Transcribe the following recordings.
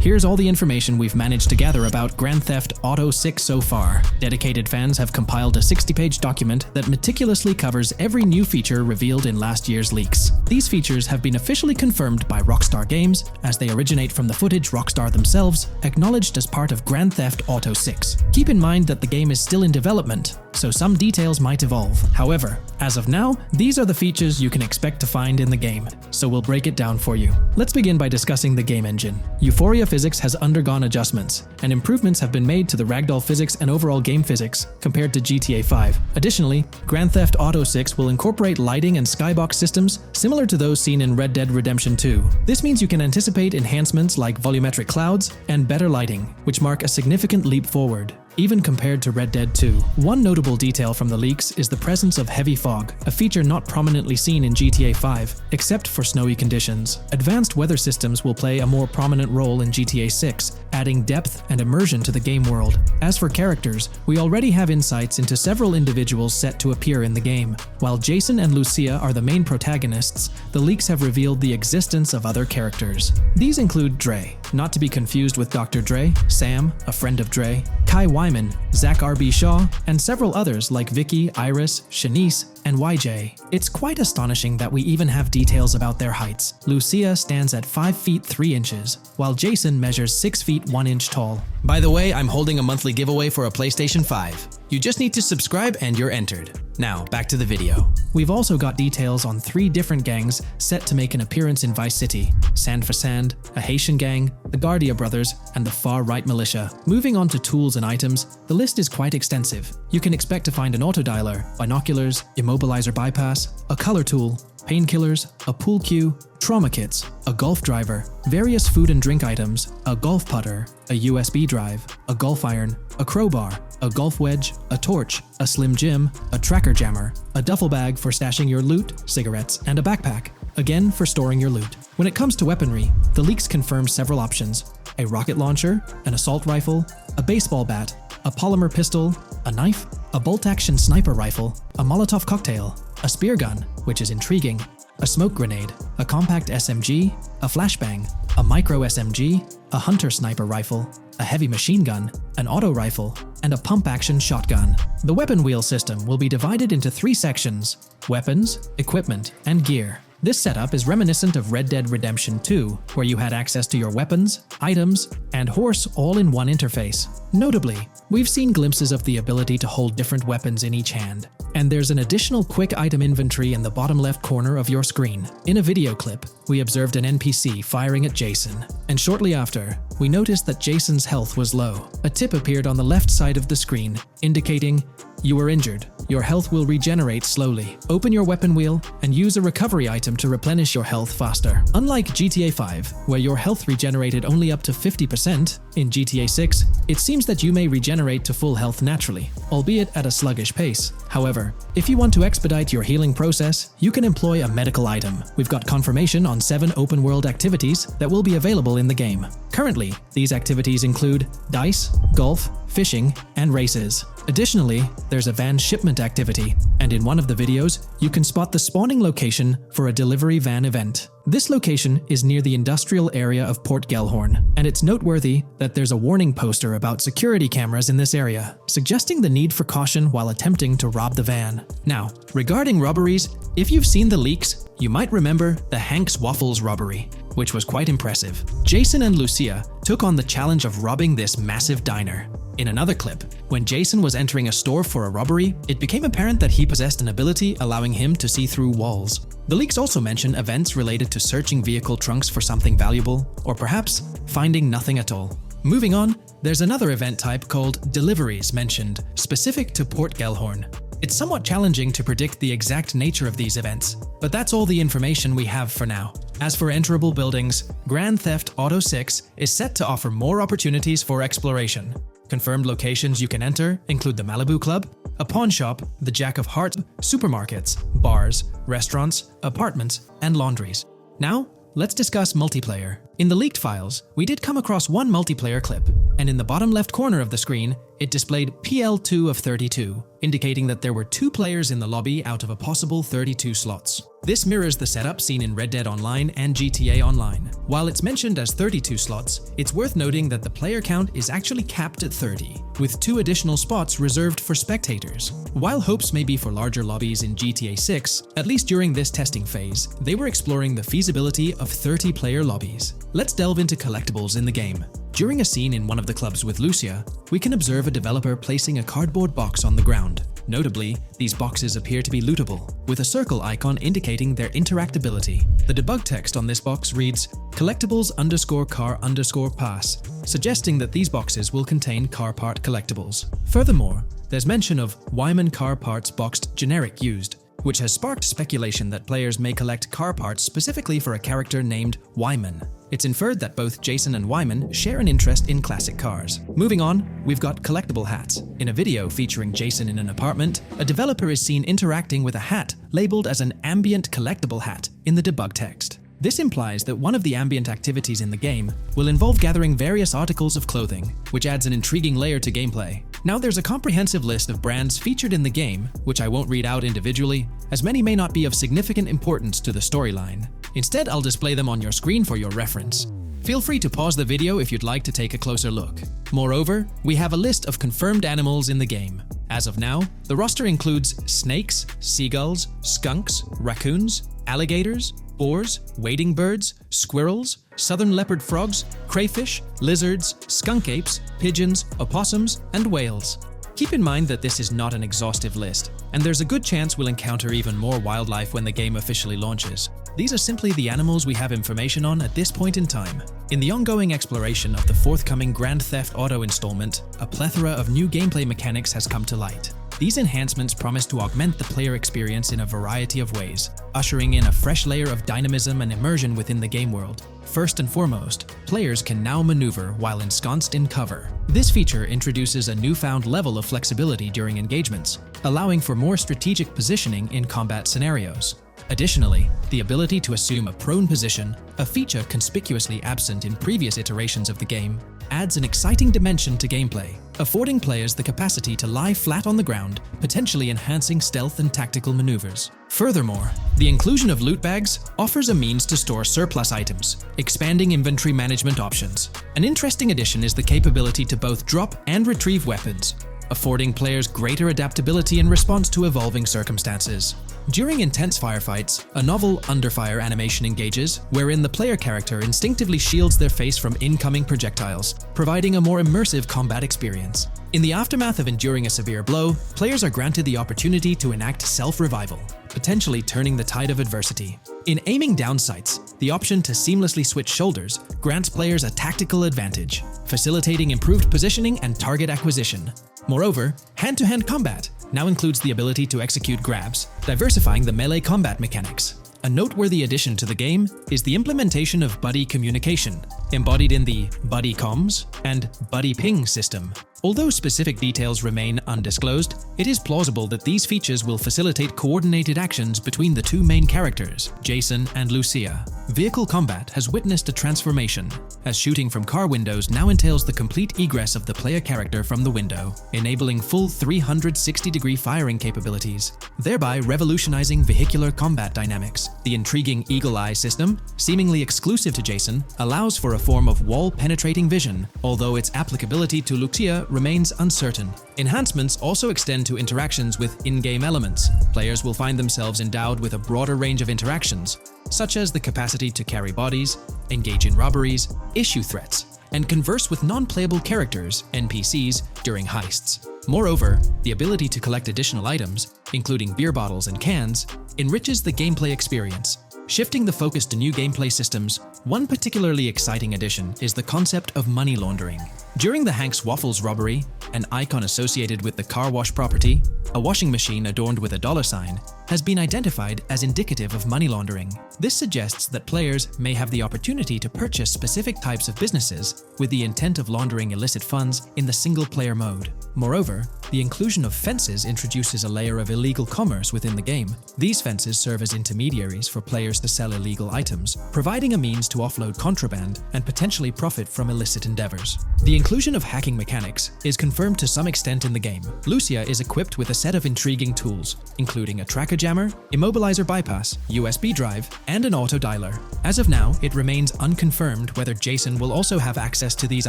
Here's all the information we've managed to gather about Grand Theft Auto 6 so far. Dedicated fans have compiled a 60-page document that meticulously covers every new feature revealed in last year's leaks. These features have been officially confirmed by Rockstar Games, as they originate from the footage Rockstar themselves, acknowledged as part of Grand Theft Auto 6. Keep in mind that the game is still in development, so some details might evolve. However, as of now, these are the features you can expect to find in the game, so we'll break it down for you. Let's begin by discussing the game engine. Euphoria physics has undergone adjustments, and improvements have been made to the ragdoll physics and overall game physics compared to GTA 5. Additionally, Grand Theft Auto 6 will incorporate lighting and skybox systems similar to those seen in Red Dead Redemption 2. This means you can anticipate enhancements like volumetric clouds and better lighting, which mark a significant leap forward, even compared to Red Dead 2. One notable detail from the leaks is the presence of heavy fog, a feature not prominently seen in GTA 5, except for snowy conditions. Advanced weather systems will play a more prominent role in GTA 6, adding depth and immersion to the game world. As for characters, we already have insights into several individuals set to appear in the game. While Jason and Lucia are the main protagonists, the leaks have revealed the existence of other characters. These include Dre, not to be confused with Dr. Dre, Sam, a friend of Dre, Kai Wyman, Zach R.B. Shaw, and several others like Vicky, Iris, Shanice, and YJ. It's quite astonishing that we even have details about their heights. Lucia stands at 5 feet 3 inches, while Jason measures 6 feet 1 inch tall. By the way, I'm holding a monthly giveaway for a PlayStation 5. You just need to subscribe and you're entered. Now, back to the video. We've also got details on 3 different gangs set to make an appearance in Vice City: Sand for Sand, a Haitian gang, the Guardia Brothers, and the Far-Right Militia. Moving on to tools and items, the list is quite extensive. You can expect to find an autodialer, binoculars, immobilizer bypass, a color tool, painkillers, a pool cue, trauma kits, a golf driver, various food and drink items, a golf putter, a USB drive, a golf iron, a crowbar, a golf wedge, a torch, a Slim Jim, a tracker jammer, a duffel bag for stashing your loot, cigarettes, and a backpack, again for storing your loot. When it comes to weaponry, the leaks confirm several options: a rocket launcher, an assault rifle, a baseball bat, a polymer pistol, a knife, a bolt-action sniper rifle, a Molotov cocktail, a spear gun, which is intriguing, a smoke grenade, a compact SMG, a flashbang, a micro SMG, a hunter sniper rifle, a heavy machine gun, an auto rifle, and a pump-action shotgun. The weapon wheel system will be divided into 3 sections: weapons, equipment, and gear. This setup is reminiscent of Red Dead Redemption 2, where you had access to your weapons, items, and horse all in one interface. Notably, we've seen glimpses of the ability to hold different weapons in each hand, and there's an additional quick item inventory in the bottom left corner of your screen. In a video clip, we observed an NPC firing at Jason, and shortly after, we noticed that Jason's health was low. A tip appeared on the left side of the screen, indicating, "You were injured. Your health will regenerate slowly. Open your weapon wheel and use a recovery item to replenish your health faster." Unlike GTA 5, where your health regenerated only up to 50%, in GTA 6, it seems that you may regenerate to full health naturally, albeit at a sluggish pace. However, if you want to expedite your healing process, you can employ a medical item. We've got confirmation on 7 open-world activities that will be available in the game. Currently, these activities include dice, golf, fishing, and races. Additionally, there's a van shipment activity, and in one of the videos, you can spot the spawning location for a delivery van event. This location is near the industrial area of Port Gellhorn, and it's noteworthy that there's a warning poster about security cameras in this area, suggesting the need for caution while attempting to rob the van. Now, regarding robberies, if you've seen the leaks, you might remember the Hank's Waffles robbery, which was quite impressive. Jason and Lucia took on the challenge of robbing this massive diner. In another clip, when Jason was entering a store for a robbery, it became apparent that he possessed an ability allowing him to see through walls. The leaks also mention events related to searching vehicle trunks for something valuable, or perhaps finding nothing at all. Moving on, there's another event type called deliveries mentioned, specific to Port Gellhorn. It's somewhat challenging to predict the exact nature of these events, but that's all the information we have for now. As for enterable buildings, Grand Theft Auto 6 is set to offer more opportunities for exploration. Confirmed locations you can enter include the Malibu Club, a pawn shop, the Jack of Hearts, supermarkets, bars, restaurants, apartments, and laundries. Now, let's discuss multiplayer. In the leaked files, we did come across one multiplayer clip, and in the bottom left corner of the screen, it displayed PL2 of 32, indicating that there were 2 players in the lobby out of a possible 32 slots. This mirrors the setup seen in Red Dead Online and GTA Online. While it's mentioned as 32 slots, it's worth noting that the player count is actually capped at 30, with 2 additional spots reserved for spectators. While hopes may be for larger lobbies in GTA 6, at least during this testing phase, they were exploring the feasibility of 30-player lobbies. Let's delve into collectibles in the game. During a scene in one of the clubs with Lucia, we can observe a developer placing a cardboard box on the ground. Notably, these boxes appear to be lootable, with a circle icon indicating their interactability. The debug text on this box reads, "collectibles_car_pass", suggesting that these boxes will contain car part collectibles. Furthermore, there's mention of Wyman car parts boxed generic used, which has sparked speculation that players may collect car parts specifically for a character named Wyman. It's inferred that both Jason and Wyman share an interest in classic cars. Moving on, we've got collectible hats. In a video featuring Jason in an apartment, a developer is seen interacting with a hat labeled as an ambient collectible hat in the debug text. This implies that one of the ambient activities in the game will involve gathering various articles of clothing, which adds an intriguing layer to gameplay. Now there's a comprehensive list of brands featured in the game, which I won't read out individually, as many may not be of significant importance to the storyline. Instead, I'll display them on your screen for your reference. Feel free to pause the video if you'd like to take a closer look. Moreover, we have a list of confirmed animals in the game. As of now, the roster includes snakes, seagulls, skunks, raccoons, alligators, boars, wading birds, squirrels, southern leopard frogs, crayfish, lizards, skunk apes, pigeons, opossums, and whales. Keep in mind that this is not an exhaustive list, and there's a good chance we'll encounter even more wildlife when the game officially launches. These are simply the animals we have information on at this point in time. In the ongoing exploration of the forthcoming Grand Theft Auto installment, a plethora of new gameplay mechanics has come to light. These enhancements promise to augment the player experience in a variety of ways, ushering in a fresh layer of dynamism and immersion within the game world. First and foremost, players can now maneuver while ensconced in cover. This feature introduces a newfound level of flexibility during engagements, allowing for more strategic positioning in combat scenarios. Additionally, the ability to assume a prone position, a feature conspicuously absent in previous iterations of the game, adds an exciting dimension to gameplay, affording players the capacity to lie flat on the ground, potentially enhancing stealth and tactical maneuvers. Furthermore, the inclusion of loot bags offers a means to store surplus items, expanding inventory management options. An interesting addition is the capability to both drop and retrieve weapons, affording players greater adaptability in response to evolving circumstances. During intense firefights, a novel under-fire animation engages, wherein the player character instinctively shields their face from incoming projectiles, providing a more immersive combat experience. In the aftermath of enduring a severe blow, players are granted the opportunity to enact self-revival, potentially turning the tide of adversity. In aiming down sights, the option to seamlessly switch shoulders grants players a tactical advantage, facilitating improved positioning and target acquisition. Moreover, hand-to-hand combat now includes the ability to execute grabs, diversifying the melee combat mechanics. A noteworthy addition to the game is the implementation of buddy communication, embodied in the buddy comms and buddy ping system. Although specific details remain undisclosed, it is plausible that these features will facilitate coordinated actions between the two main characters, Jason and Lucia. Vehicle combat has witnessed a transformation, as shooting from car windows now entails the complete egress of the player character from the window, enabling full 360-degree firing capabilities, thereby revolutionizing vehicular combat dynamics. The intriguing Eagle Eye system, seemingly exclusive to Jason, allows for a form of wall-penetrating vision, although its applicability to Lucia remains uncertain. Enhancements also extend to interactions with in-game elements. Players will find themselves endowed with a broader range of interactions, such as the capacity to carry bodies, engage in robberies, issue threats, and converse with non-playable characters, NPCs, during heists. Moreover, the ability to collect additional items, including beer bottles and cans, enriches the gameplay experience. Shifting the focus to new gameplay systems, one particularly exciting addition is the concept of money laundering. During the Hank's Waffles robbery, an icon associated with the car wash property, a washing machine adorned with a $sign, has been identified as indicative of money laundering. This suggests that players may have the opportunity to purchase specific types of businesses with the intent of laundering illicit funds in the single-player mode. Moreover, the inclusion of fences introduces a layer of illegal commerce within the game. These fences serve as intermediaries for players to sell illegal items, providing a means to offload contraband and potentially profit from illicit endeavors. The inclusion of hacking mechanics is confirmed to some extent in the game. Lucia is equipped with a set of intriguing tools, including a tracker jammer, immobilizer bypass, USB drive, and an auto dialer. As of now, it remains unconfirmed whether Jason will also have access to these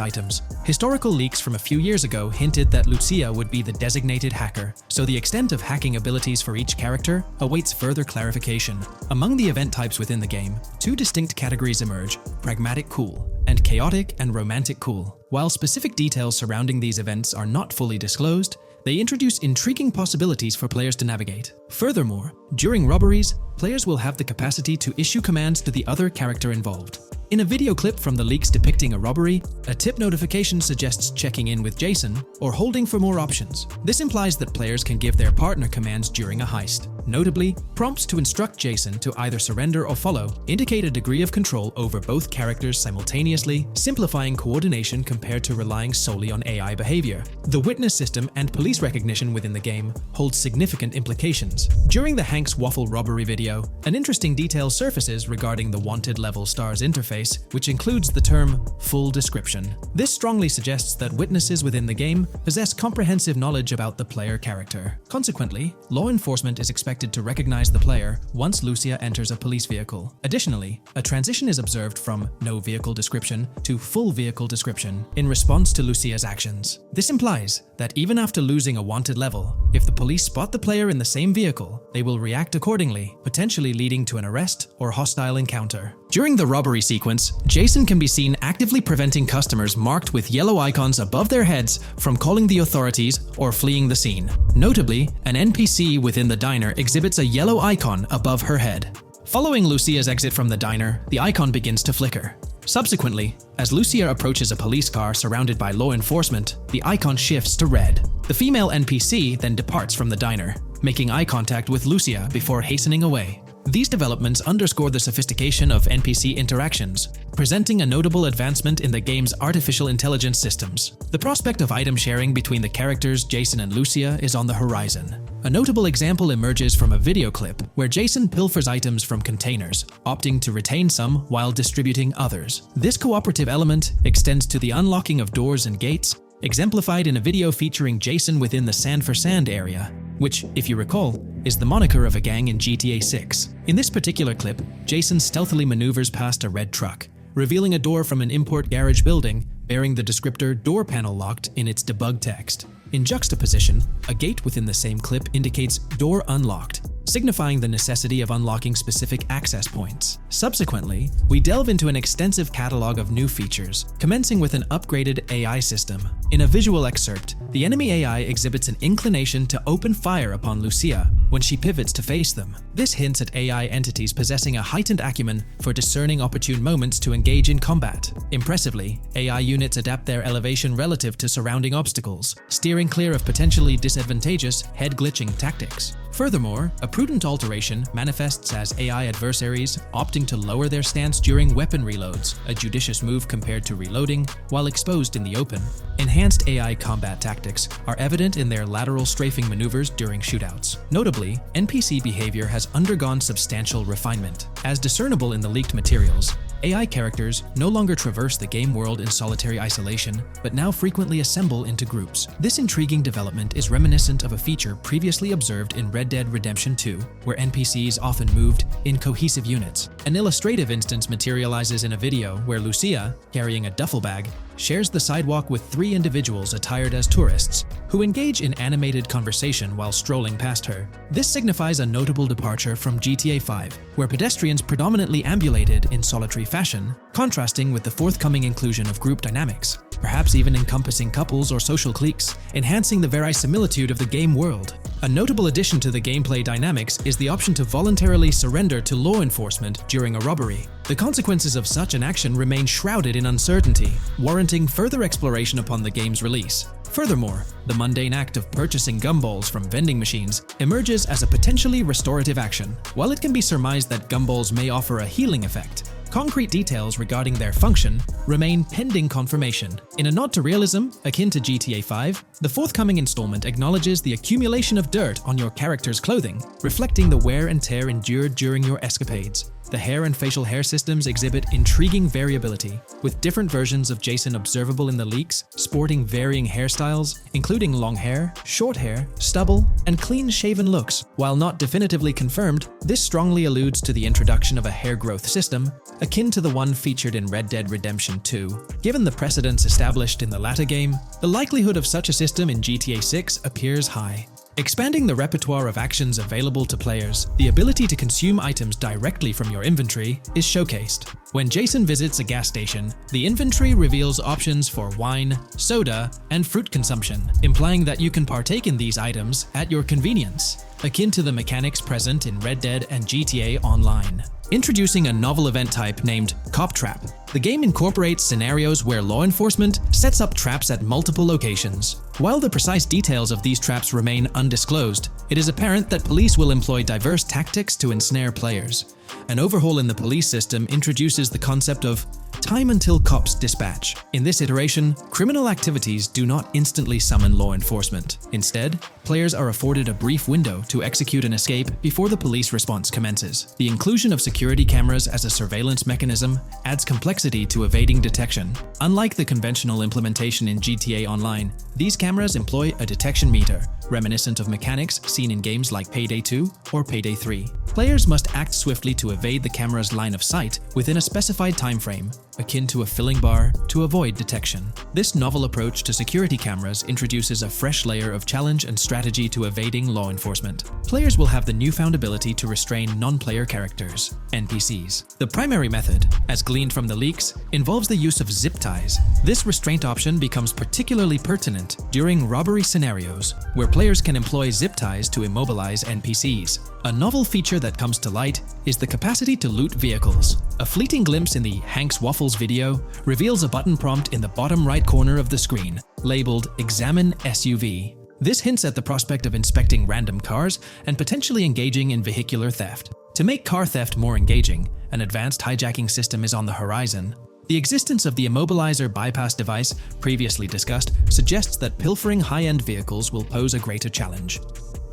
items. Historical leaks from a few years ago hinted that Lucia would be the designated hacker, so the extent of hacking abilities for each character awaits further clarification. Among the event types within the game, two distinct categories emerge: pragmatic cool and chaotic and romantic cool. While specific details surrounding these events are not fully disclosed, they introduce intriguing possibilities for players to navigate. Furthermore, during robberies, players will have the capacity to issue commands to the other character involved. In a video clip from the leaks depicting a robbery, a tip notification suggests checking in with Jason or holding for more options. This implies that players can give their partner commands during a heist. Notably, prompts to instruct Jason to either surrender or follow indicate a degree of control over both characters simultaneously, simplifying coordination compared to relying solely on AI behavior. The witness system and police recognition within the game hold significant implications. During the Hank's Waffle robbery video, an interesting detail surfaces regarding the wanted level stars interface, which includes the term full description. This strongly suggests that witnesses within the game possess comprehensive knowledge about the player character. Consequently, law enforcement is expected to recognize the player once Lucia enters a police vehicle. Additionally, a transition is observed from no vehicle description to full vehicle description in response to Lucia's actions. This implies that even after losing a wanted level, if the police spot the player in the same vehicle, they will react accordingly, potentially leading to an arrest or hostile encounter. During the robbery sequence, Jason can be seen actively preventing customers marked with yellow icons above their heads from calling the authorities or fleeing the scene. Notably, an NPC within the diner exhibits a yellow icon above her head. Following Lucia's exit from the diner, the icon begins to flicker. Subsequently, as Lucia approaches a police car surrounded by law enforcement, the icon shifts to red. The female NPC then departs from the diner, making eye contact with Lucia before hastening away. These developments underscore the sophistication of NPC interactions, presenting a notable advancement in the game's artificial intelligence systems. The prospect of item sharing between the characters Jason and Lucia is on the horizon. A notable example emerges from a video clip where Jason pilfers items from containers, opting to retain some while distributing others. This cooperative element extends to the unlocking of doors and gates, exemplified in a video featuring Jason within the Sand for Sand area, which, if you recall, is the moniker of a gang in GTA 6. In this particular clip, Jason stealthily maneuvers past a red truck, revealing a door from an import garage building bearing the descriptor "door panel locked" in its debug text. In juxtaposition, a gate within the same clip indicates "door unlocked," signifying the necessity of unlocking specific access points. Subsequently, we delve into an extensive catalog of new features, commencing with an upgraded AI system. In a visual excerpt, the enemy AI exhibits an inclination to open fire upon Lucia when she pivots to face them. This hints at AI entities possessing a heightened acumen for discerning opportune moments to engage in combat. Impressively, AI units adapt their elevation relative to surrounding obstacles, steering clear of potentially disadvantageous head-glitching tactics. Furthermore, a prudent alteration manifests as AI adversaries opting to lower their stance during weapon reloads, a judicious move compared to reloading while exposed in the open. Enhanced AI combat tactics are evident in their lateral strafing maneuvers during shootouts. Notably, NPC behavior has undergone substantial refinement. As discernible in the leaked materials, AI characters no longer traverse the game world in solitary isolation, but now frequently assemble into groups. This intriguing development is reminiscent of a feature previously observed in Red Dead Redemption 2, where NPCs often moved in cohesive units. An illustrative instance materializes in a video where Lucia, carrying a duffel bag, shares the sidewalk with three individuals attired as tourists, who engage in animated conversation while strolling past her. This signifies a notable departure from GTA 5, where pedestrians predominantly ambulated in solitary fashion, contrasting with the forthcoming inclusion of group dynamics, perhaps even encompassing couples or social cliques, enhancing the verisimilitude of the game world. A notable addition to the gameplay dynamics is the option to voluntarily surrender to law enforcement during a robbery. The consequences of such an action remain shrouded in uncertainty, warranting further exploration upon the game's release. Furthermore, the mundane act of purchasing gumballs from vending machines emerges as a potentially restorative action. While it can be surmised that gumballs may offer a healing effect, concrete details regarding their function remain pending confirmation. In a nod to realism, akin to GTA 5, the forthcoming installment acknowledges the accumulation of dirt on your character's clothing, reflecting the wear and tear endured during your escapades. The hair and facial hair systems exhibit intriguing variability, with different versions of Jason observable in the leaks, sporting varying hairstyles, including long hair, short hair, stubble, and clean-shaven looks. While not definitively confirmed, this strongly alludes to the introduction of a hair growth system, akin to the one featured in Red Dead Redemption 2. Given the precedents established in the latter game, the likelihood of such a system in GTA 6 appears high. Expanding the repertoire of actions available to players, the ability to consume items directly from your inventory is showcased. When Jason visits a gas station, the inventory reveals options for wine, soda, and fruit consumption, implying that you can partake in these items at your convenience, akin to the mechanics present in Red Dead and GTA Online. Introducing a novel event type named Cop Trap, the game incorporates scenarios where law enforcement sets up traps at multiple locations. While the precise details of these traps remain undisclosed, it is apparent that police will employ diverse tactics to ensnare players. An overhaul in the police system introduces the concept of time until cops dispatch. In this iteration, criminal activities do not instantly summon law enforcement. Instead, players are afforded a brief window to execute an escape before the police response commences. The inclusion of security cameras as a surveillance mechanism adds complexity to evading detection. Unlike the conventional implementation in GTA Online, these cameras employ a detection meter, reminiscent of mechanics seen in games like Payday 2 or Payday 3. Players must act swiftly to evade the camera's line of sight within a specified time frame, akin to a filling bar, to avoid detection. This novel approach to security cameras introduces a fresh layer of challenge and strategy to evading law enforcement. Players will have the newfound ability to restrain non-player characters, NPCs. The primary method, as gleaned from the leaks, involves the use of zip ties. This restraint option becomes particularly pertinent during robbery scenarios, where players can employ zip ties to immobilize NPCs. A novel feature that comes to light is the capacity to loot vehicles. A fleeting glimpse in the Hank's Waffles video reveals a button prompt in the bottom right corner of the screen, labeled Examine SUV. This hints at the prospect of inspecting random cars and potentially engaging in vehicular theft. To make car theft more engaging, an advanced hijacking system is on the horizon. The existence of the immobilizer bypass device, previously discussed, suggests that pilfering high-end vehicles will pose a greater challenge.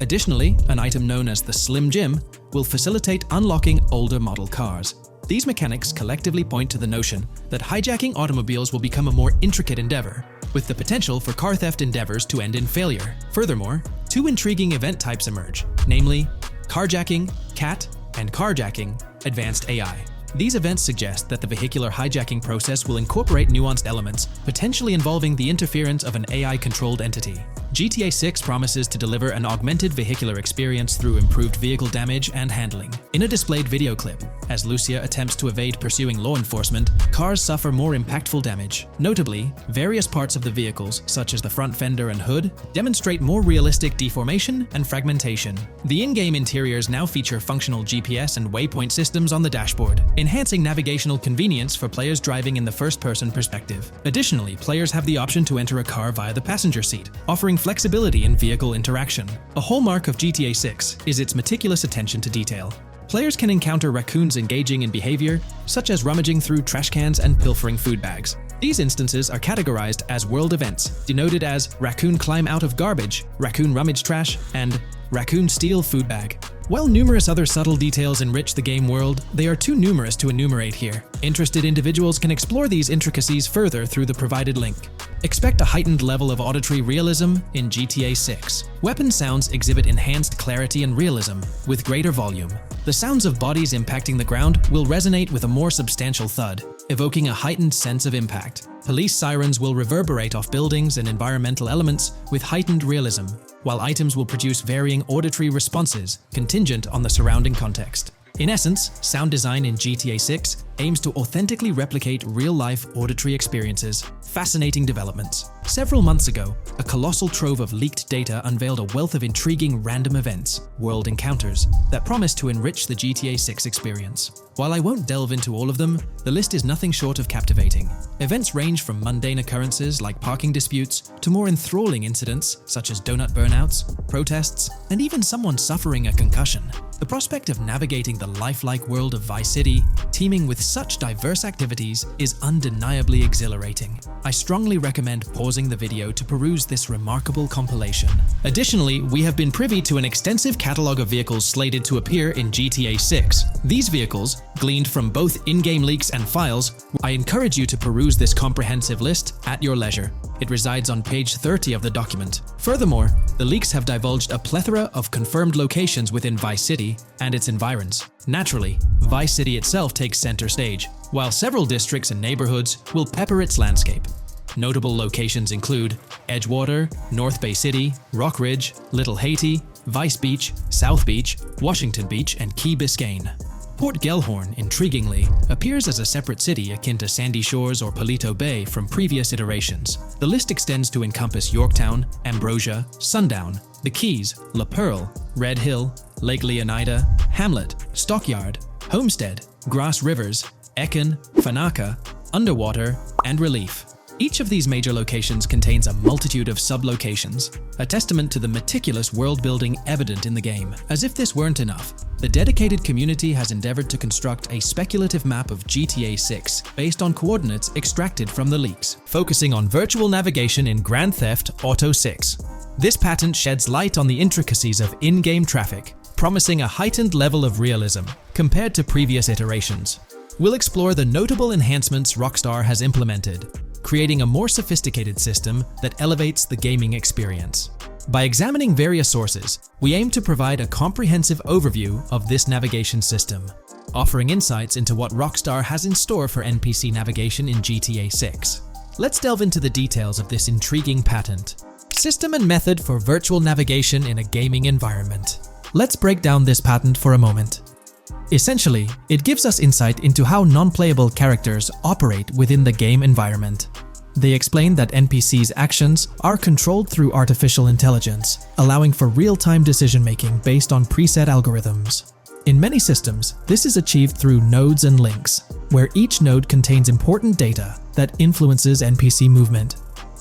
Additionally, an item known as the Slim Jim will facilitate unlocking older model cars. These mechanics collectively point to the notion that hijacking automobiles will become a more intricate endeavor, with the potential for car theft endeavors to end in failure. Furthermore, two intriguing event types emerge, namely carjacking, CAT, and carjacking, advanced AI. These events suggest that the vehicular hijacking process will incorporate nuanced elements, potentially involving the interference of an AI-controlled entity. GTA 6 promises to deliver an augmented vehicular experience through improved vehicle damage and handling. In a displayed video clip, as Lucia attempts to evade pursuing law enforcement, cars suffer more impactful damage. Notably, various parts of the vehicles, such as the front fender and hood, demonstrate more realistic deformation and fragmentation. The in-game interiors now feature functional GPS and waypoint systems on the dashboard, enhancing navigational convenience for players driving in the first-person perspective. Additionally, players have the option to enter a car via the passenger seat, offering flexibility in vehicle interaction. A hallmark of GTA 6 is its meticulous attention to detail. Players can encounter raccoons engaging in behavior, such as rummaging through trash cans and pilfering food bags. These instances are categorized as world events, denoted as raccoon climb out of garbage, raccoon rummage trash, and raccoon steal food bag. While numerous other subtle details enrich the game world, they are too numerous to enumerate here. Interested individuals can explore these intricacies further through the provided link. Expect a heightened level of auditory realism in GTA 6. Weapon sounds exhibit enhanced clarity and realism, with greater volume. The sounds of bodies impacting the ground will resonate with a more substantial thud, evoking a heightened sense of impact. Police sirens will reverberate off buildings and environmental elements with heightened realism, while items will produce varying auditory responses contingent on the surrounding context. In essence, sound design in GTA 6 aims to authentically replicate real-life auditory experiences. Fascinating developments. Several months ago, a colossal trove of leaked data unveiled a wealth of intriguing random events, world encounters, that promise to enrich the GTA 6 experience. While I won't delve into all of them, the list is nothing short of captivating. Events range from mundane occurrences like parking disputes to more enthralling incidents such as donut burnouts, protests, and even someone suffering a concussion. The prospect of navigating the lifelike world of Vice City, teeming with such diverse activities, is undeniably exhilarating. I strongly recommend pausing the video to peruse this remarkable compilation. Additionally, we have been privy to an extensive catalog of vehicles slated to appear in GTA 6. These vehicles, gleaned from both in-game leaks and files, I encourage you to peruse this comprehensive list at your leisure. It resides on page 30 of the document. Furthermore, the leaks have divulged a plethora of confirmed locations within Vice City and its environs. Naturally, Vice City itself takes center stage, while several districts and neighborhoods will pepper its landscape. Notable locations include Edgewater, North Bay City, Rock Ridge, Little Haiti, Vice Beach, South Beach, Washington Beach, and Key Biscayne. Port Gellhorn, intriguingly, appears as a separate city akin to Sandy Shores or Palito Bay from previous iterations. The list extends to encompass Yorktown, Ambrosia, Sundown, the Keys, La Pearl, Red Hill, Lake Leonida, Hamlet, Stockyard, Homestead, Grass Rivers, Ekin, Fanaka, Underwater, and Relief. Each of these major locations contains a multitude of sub-locations, a testament to the meticulous world-building evident in the game. As if this weren't enough, the dedicated community has endeavored to construct a speculative map of GTA 6 based on coordinates extracted from the leaks, focusing on virtual navigation in Grand Theft Auto 6. This patent sheds light on the intricacies of in-game traffic, promising a heightened level of realism compared to previous iterations. We'll explore the notable enhancements Rockstar has implemented, creating a more sophisticated system that elevates the gaming experience. By examining various sources, we aim to provide a comprehensive overview of this navigation system, offering insights into what Rockstar has in store for NPC navigation in GTA 6. Let's delve into the details of this intriguing patent. System and method for virtual navigation in a gaming environment. Let's break down this patent for a moment. Essentially, it gives us insight into how non-playable characters operate within the game environment. They explain that NPCs' actions are controlled through artificial intelligence, allowing for real-time decision-making based on preset algorithms. In many systems, this is achieved through nodes and links, where each node contains important data that influences NPC movement.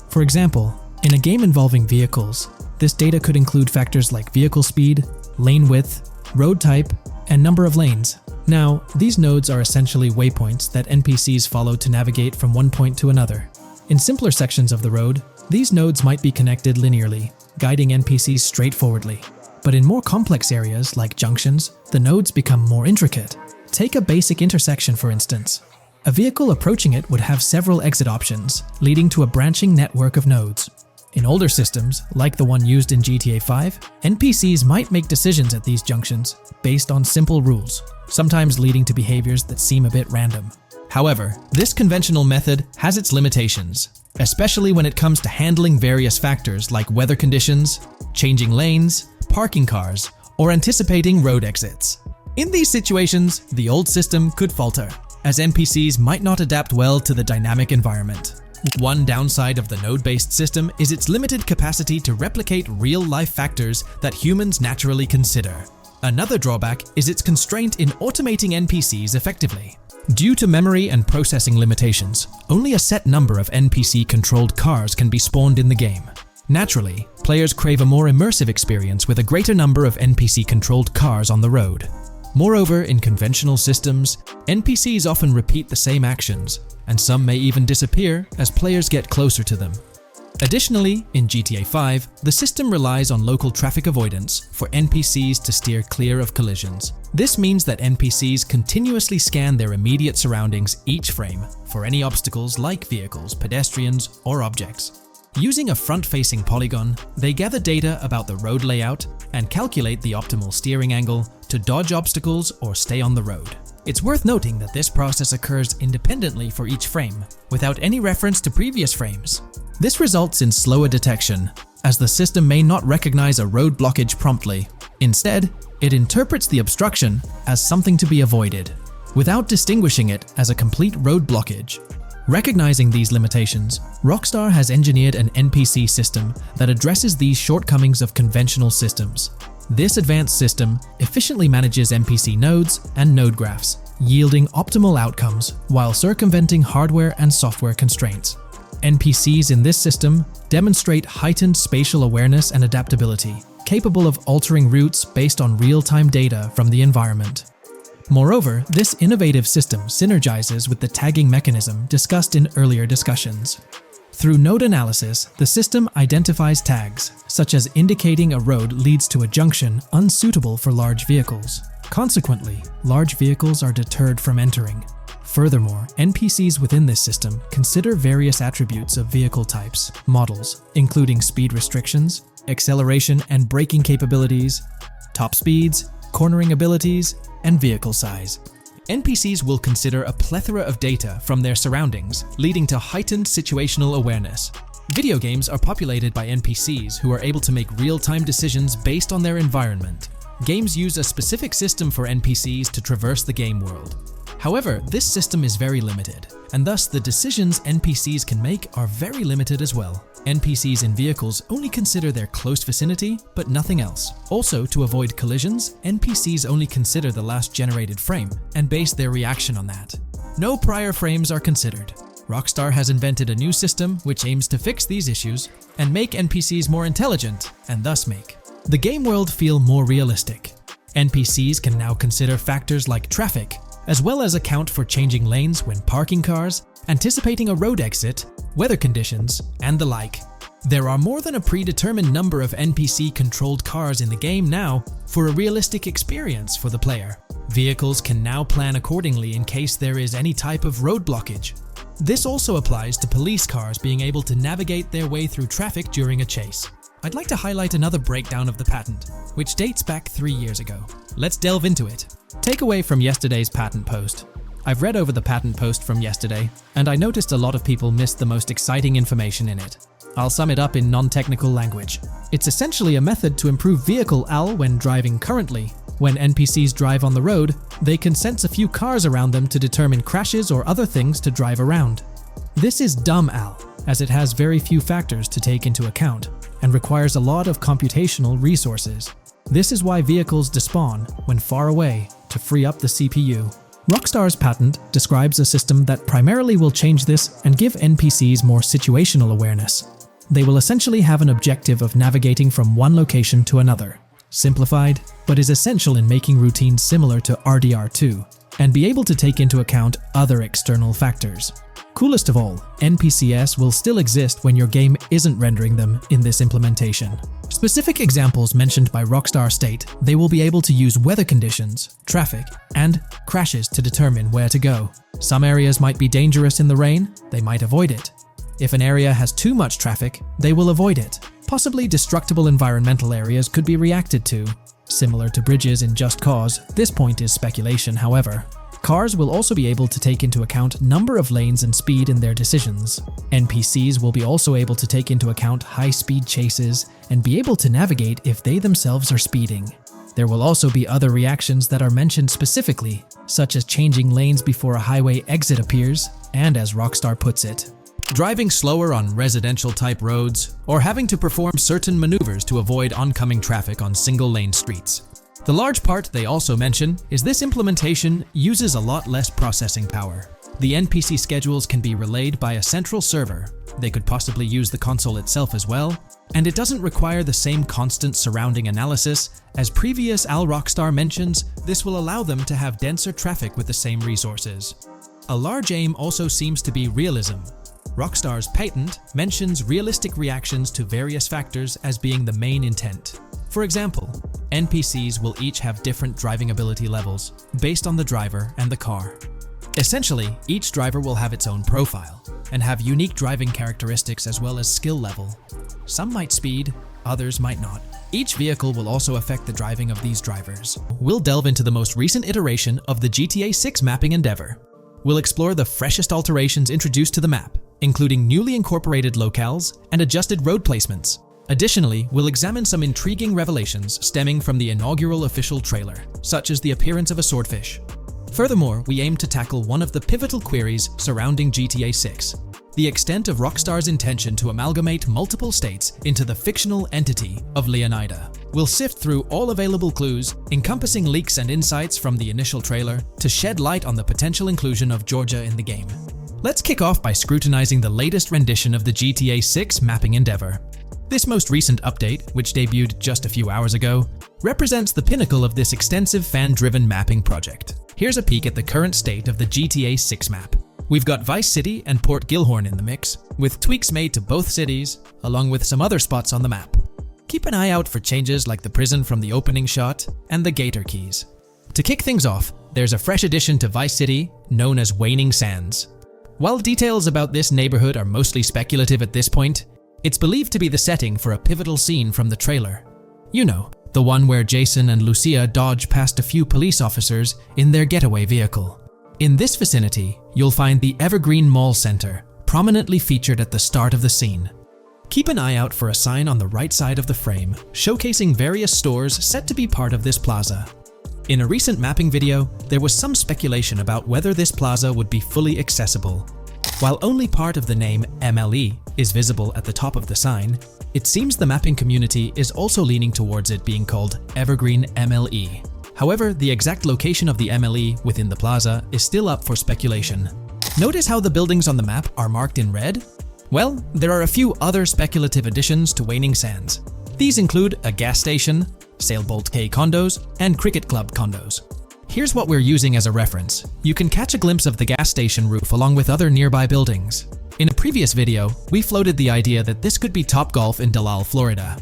For example, in a game involving vehicles, this data could include factors like vehicle speed, lane width, road type, and number of lanes. Now, these nodes are essentially waypoints that NPCs follow to navigate from one point to another. In simpler sections of the road, these nodes might be connected linearly, guiding NPCs straightforwardly. But in more complex areas, like junctions, the nodes become more intricate. Take a basic intersection, for instance. A vehicle approaching it would have several exit options, leading to a branching network of nodes. In older systems, like the one used in GTA 5, NPCs might make decisions at these junctions based on simple rules, sometimes leading to behaviors that seem a bit random. However, this conventional method has its limitations, especially when it comes to handling various factors like weather conditions, changing lanes, parking cars, or anticipating road exits. In these situations, the old system could falter, as NPCs might not adapt well to the dynamic environment. One downside of the node-based system is its limited capacity to replicate real-life factors that humans naturally consider. Another drawback is its constraint in automating NPCs effectively. Due to memory and processing limitations, only a set number of NPC-controlled cars can be spawned in the game. Naturally, players crave a more immersive experience with a greater number of NPC-controlled cars on the road. Moreover, in conventional systems, NPCs often repeat the same actions, and some may even disappear as players get closer to them. Additionally, in GTA 5, the system relies on local traffic avoidance for NPCs to steer clear of collisions. This means that NPCs continuously scan their immediate surroundings each frame for any obstacles like vehicles, pedestrians, or objects. Using a front-facing polygon, they gather data about the road layout and calculate the optimal steering angle to dodge obstacles or stay on the road. It's worth noting that this process occurs independently for each frame, without any reference to previous frames. This results in slower detection, as the system may not recognize a road blockage promptly. Instead, it interprets the obstruction as something to be avoided, without distinguishing it as a complete road blockage. Recognizing these limitations, Rockstar has engineered an NPC system that addresses these shortcomings of conventional systems. This advanced system efficiently manages NPC nodes and node graphs, yielding optimal outcomes while circumventing hardware and software constraints. NPCs in this system demonstrate heightened spatial awareness and adaptability, capable of altering routes based on real-time data from the environment. Moreover, this innovative system synergizes with the tagging mechanism discussed in earlier discussions. Through node analysis, the system identifies tags, such as indicating a road leads to a junction unsuitable for large vehicles. Consequently, large vehicles are deterred from entering. Furthermore, NPCs within this system consider various attributes of vehicle types, models, including speed restrictions, acceleration and braking capabilities, top speeds, cornering abilities, and vehicle size. NPCs will consider a plethora of data from their surroundings, leading to heightened situational awareness. Video games are populated by NPCs who are able to make real-time decisions based on their environment. Games use a specific system for NPCs to traverse the game world. However, this system is very limited, and thus the decisions NPCs can make are very limited as well. NPCs in vehicles only consider their close vicinity, but nothing else. Also, to avoid collisions, NPCs only consider the last generated frame and base their reaction on that. No prior frames are considered. Rockstar has invented a new system which aims to fix these issues and make NPCs more intelligent, and thus make the game world feel more realistic. NPCs can now consider factors like traffic, as well as account for changing lanes when parking cars, anticipating a road exit, weather conditions, and the like. There are more than a predetermined number of NPC-controlled cars in the game now for a realistic experience for the player. Vehicles can now plan accordingly in case there is any type of road blockage. This also applies to police cars being able to navigate their way through traffic during a chase. I'd like to highlight another breakdown of the patent, which dates back 3 years ago. Let's delve into it. Takeaway from yesterday's patent post. I've read over the patent post from yesterday, and I noticed a lot of people missed the most exciting information in it. I'll sum it up in non-technical language. It's essentially a method to improve vehicle AL when driving currently. When NPCs drive on the road, they can sense a few cars around them to determine crashes or other things to drive around. This is dumb AL, as it has very few factors to take into account, and requires a lot of computational resources. This is why vehicles despawn when far away to free up the CPU. Rockstar's patent describes a system that primarily will change this and give NPCs more situational awareness. They will essentially have an objective of navigating from one location to another. Simplified, but is essential in making routines similar to RDR2, and be able to take into account other external factors. Coolest of all, NPCs will still exist when your game isn't rendering them in this implementation. Specific examples mentioned by Rockstar state they will be able to use weather conditions, traffic, and crashes to determine where to go. Some areas might be dangerous in the rain, they might avoid it. If an area has too much traffic, they will avoid it. Possibly destructible environmental areas could be reacted to. Similar to bridges in Just Cause, this point is speculation, however. Cars will also be able to take into account number of lanes and speed in their decisions. NPCs will be also able to take into account high-speed chases and be able to navigate if they themselves are speeding. There will also be other reactions that are mentioned specifically, such as changing lanes before a highway exit appears, and as Rockstar puts it, driving slower on residential-type roads, or having to perform certain maneuvers to avoid oncoming traffic on single-lane streets. The large part they also mention is this implementation uses a lot less processing power. The NPC schedules can be relayed by a central server. They could possibly use the console itself as well, and it doesn't require the same constant surrounding analysis. As previous Rockstar mentions, this will allow them to have denser traffic with the same resources. A large aim also seems to be realism. Rockstar's patent mentions realistic reactions to various factors as being the main intent. For example, NPCs will each have different driving ability levels based on the driver and the car. Essentially, each driver will have its own profile and have unique driving characteristics as well as skill level. Some might speed, others might not. Each vehicle will also affect the driving of these drivers. We'll delve into the most recent iteration of the GTA 6 mapping endeavor. We'll explore the freshest alterations introduced to the map, including newly incorporated locales and adjusted road placements. Additionally, we'll examine some intriguing revelations stemming from the inaugural official trailer, such as the appearance of a swordfish. Furthermore, we aim to tackle one of the pivotal queries surrounding GTA 6, the extent of Rockstar's intention to amalgamate multiple states into the fictional entity of Leonida. We'll sift through all available clues, encompassing leaks and insights from the initial trailer, to shed light on the potential inclusion of Georgia in the game. Let's kick off by scrutinizing the latest rendition of the GTA 6 mapping endeavor. This most recent update, which debuted just a few hours ago, represents the pinnacle of this extensive fan-driven mapping project. Here's a peek at the current state of the GTA 6 map. We've got Vice City and Port Gilhorn in the mix, with tweaks made to both cities, along with some other spots on the map. Keep an eye out for changes like the prison from the opening shot and the Gator Keys. To kick things off, there's a fresh addition to Vice City known as Waning Sands. While details about this neighborhood are mostly speculative at this point, it's believed to be the setting for a pivotal scene from the trailer. You know, the one where Jason and Lucia dodge past a few police officers in their getaway vehicle. In this vicinity, you'll find the Evergreen Mall Center, prominently featured at the start of the scene. Keep an eye out for a sign on the right side of the frame, showcasing various stores set to be part of this plaza. In a recent mapping video, there was some speculation about whether this plaza would be fully accessible. While only part of the name MLE is visible at the top of the sign, it seems the mapping community is also leaning towards it being called Evergreen MLE. However, the exact location of the MLE within the plaza is still up for speculation. Notice how the buildings on the map are marked in red? Well, there are a few other speculative additions to Waning Sands. These include a gas station, Sailbolt K condos, and Cricket Club condos. Here's what we're using as a reference. You can catch a glimpse of the gas station roof along with other nearby buildings. In a previous video, we floated the idea that this could be Topgolf in Dalal, Florida.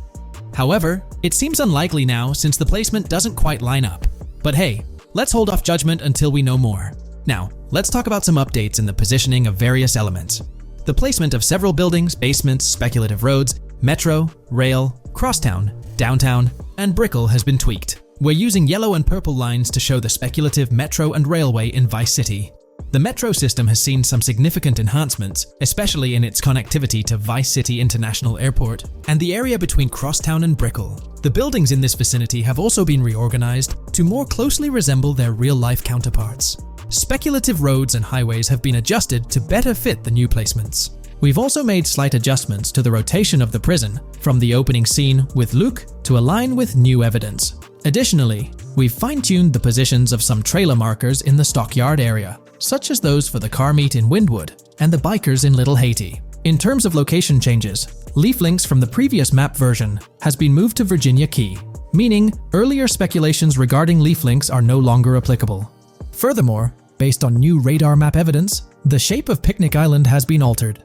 However, it seems unlikely now since the placement doesn't quite line up. But hey, let's hold off judgment until we know more. Now, let's talk about some updates in the positioning of various elements. The placement of several buildings, basements, speculative roads, metro, rail, crosstown, downtown, and Brickell has been tweaked. We're using yellow and purple lines to show the speculative metro and railway in Vice City. The metro system has seen some significant enhancements, especially in its connectivity to Vice City International Airport and the area between Crosstown and Brickell. The buildings in this vicinity have also been reorganized to more closely resemble their real-life counterparts. Speculative roads and highways have been adjusted to better fit the new placements. We've also made slight adjustments to the rotation of the prison, from the opening scene with Luke to align with new evidence. Additionally, we've fine-tuned the positions of some trailer markers in the stockyard area, such as those for the car meet in Windwood and the bikers in Little Haiti. In terms of location changes, leaf links from the previous map version has been moved to Virginia Key, meaning earlier speculations regarding leaf links are no longer applicable. Furthermore, based on new radar map evidence, the shape of Picnic Island has been altered.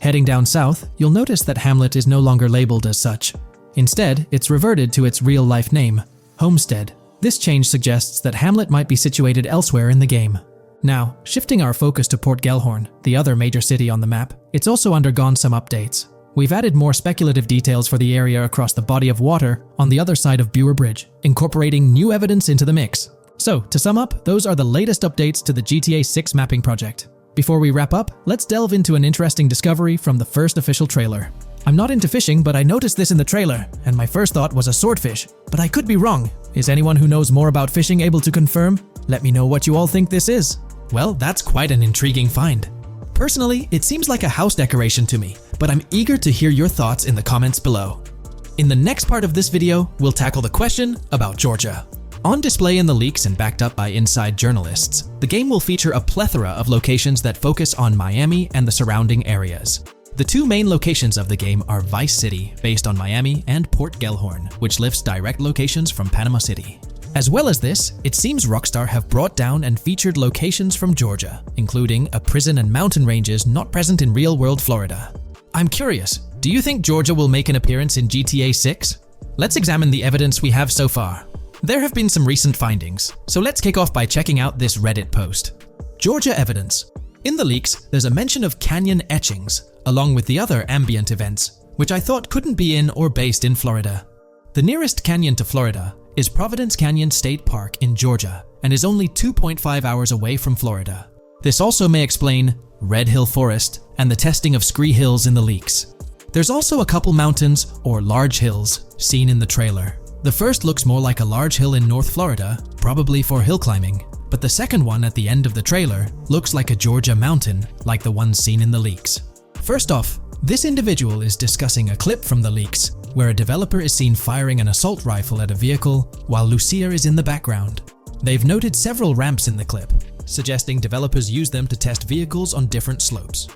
Heading down south, you'll notice that Hamlet is no longer labeled as such. Instead, it's reverted to its real-life name, Homestead. This change suggests that Hamlet might be situated elsewhere in the game. Now, shifting our focus to Port Gilhorn, the other major city on the map, it's also undergone some updates. We've added more speculative details for the area across the body of water on the other side of Buer Bridge, incorporating new evidence into the mix. So, to sum up, those are the latest updates to the GTA 6 mapping project. Before we wrap up, let's delve into an interesting discovery from the first official trailer. I'm not into fishing, but I noticed this in the trailer, and my first thought was a swordfish. But I could be wrong. Is anyone who knows more about fishing able to confirm? Let me know what you all think this is. Well, that's quite an intriguing find. Personally, it seems like a house decoration to me, but I'm eager to hear your thoughts in the comments below. In the next part of this video, we'll tackle the question about Georgia. On display in the leaks and backed up by inside journalists, the game will feature a plethora of locations that focus on Miami and the surrounding areas. The two main locations of the game are Vice City, based on Miami, and Port Gilhorn, which lifts direct locations from Panama City. As well as this, it seems Rockstar have brought down and featured locations from Georgia, including a prison and mountain ranges not present in real-world Florida. I'm curious, do you think Georgia will make an appearance in GTA 6? Let's examine the evidence we have so far. There have been some recent findings, so let's kick off by checking out this Reddit post. Georgia evidence. In the leaks, there's a mention of canyon etchings, along with the other ambient events, which I thought couldn't be in or based in Florida. The nearest canyon to Florida is Providence Canyon State Park in Georgia, and is only 2.5 hours away from Florida. This also may explain Red Hill Forest and the testing of scree hills in the leaks. There's also a couple mountains or large hills seen in the trailer. The first looks more like a large hill in North Florida, probably for hill climbing, but the second one at the end of the trailer looks like a Georgia mountain, like the ones seen in the leaks. First off, this individual is discussing a clip from the leaks, where a developer is seen firing an assault rifle at a vehicle while Lucia is in the background. They've noted several ramps in the clip, suggesting developers use them to test vehicles on different slopes.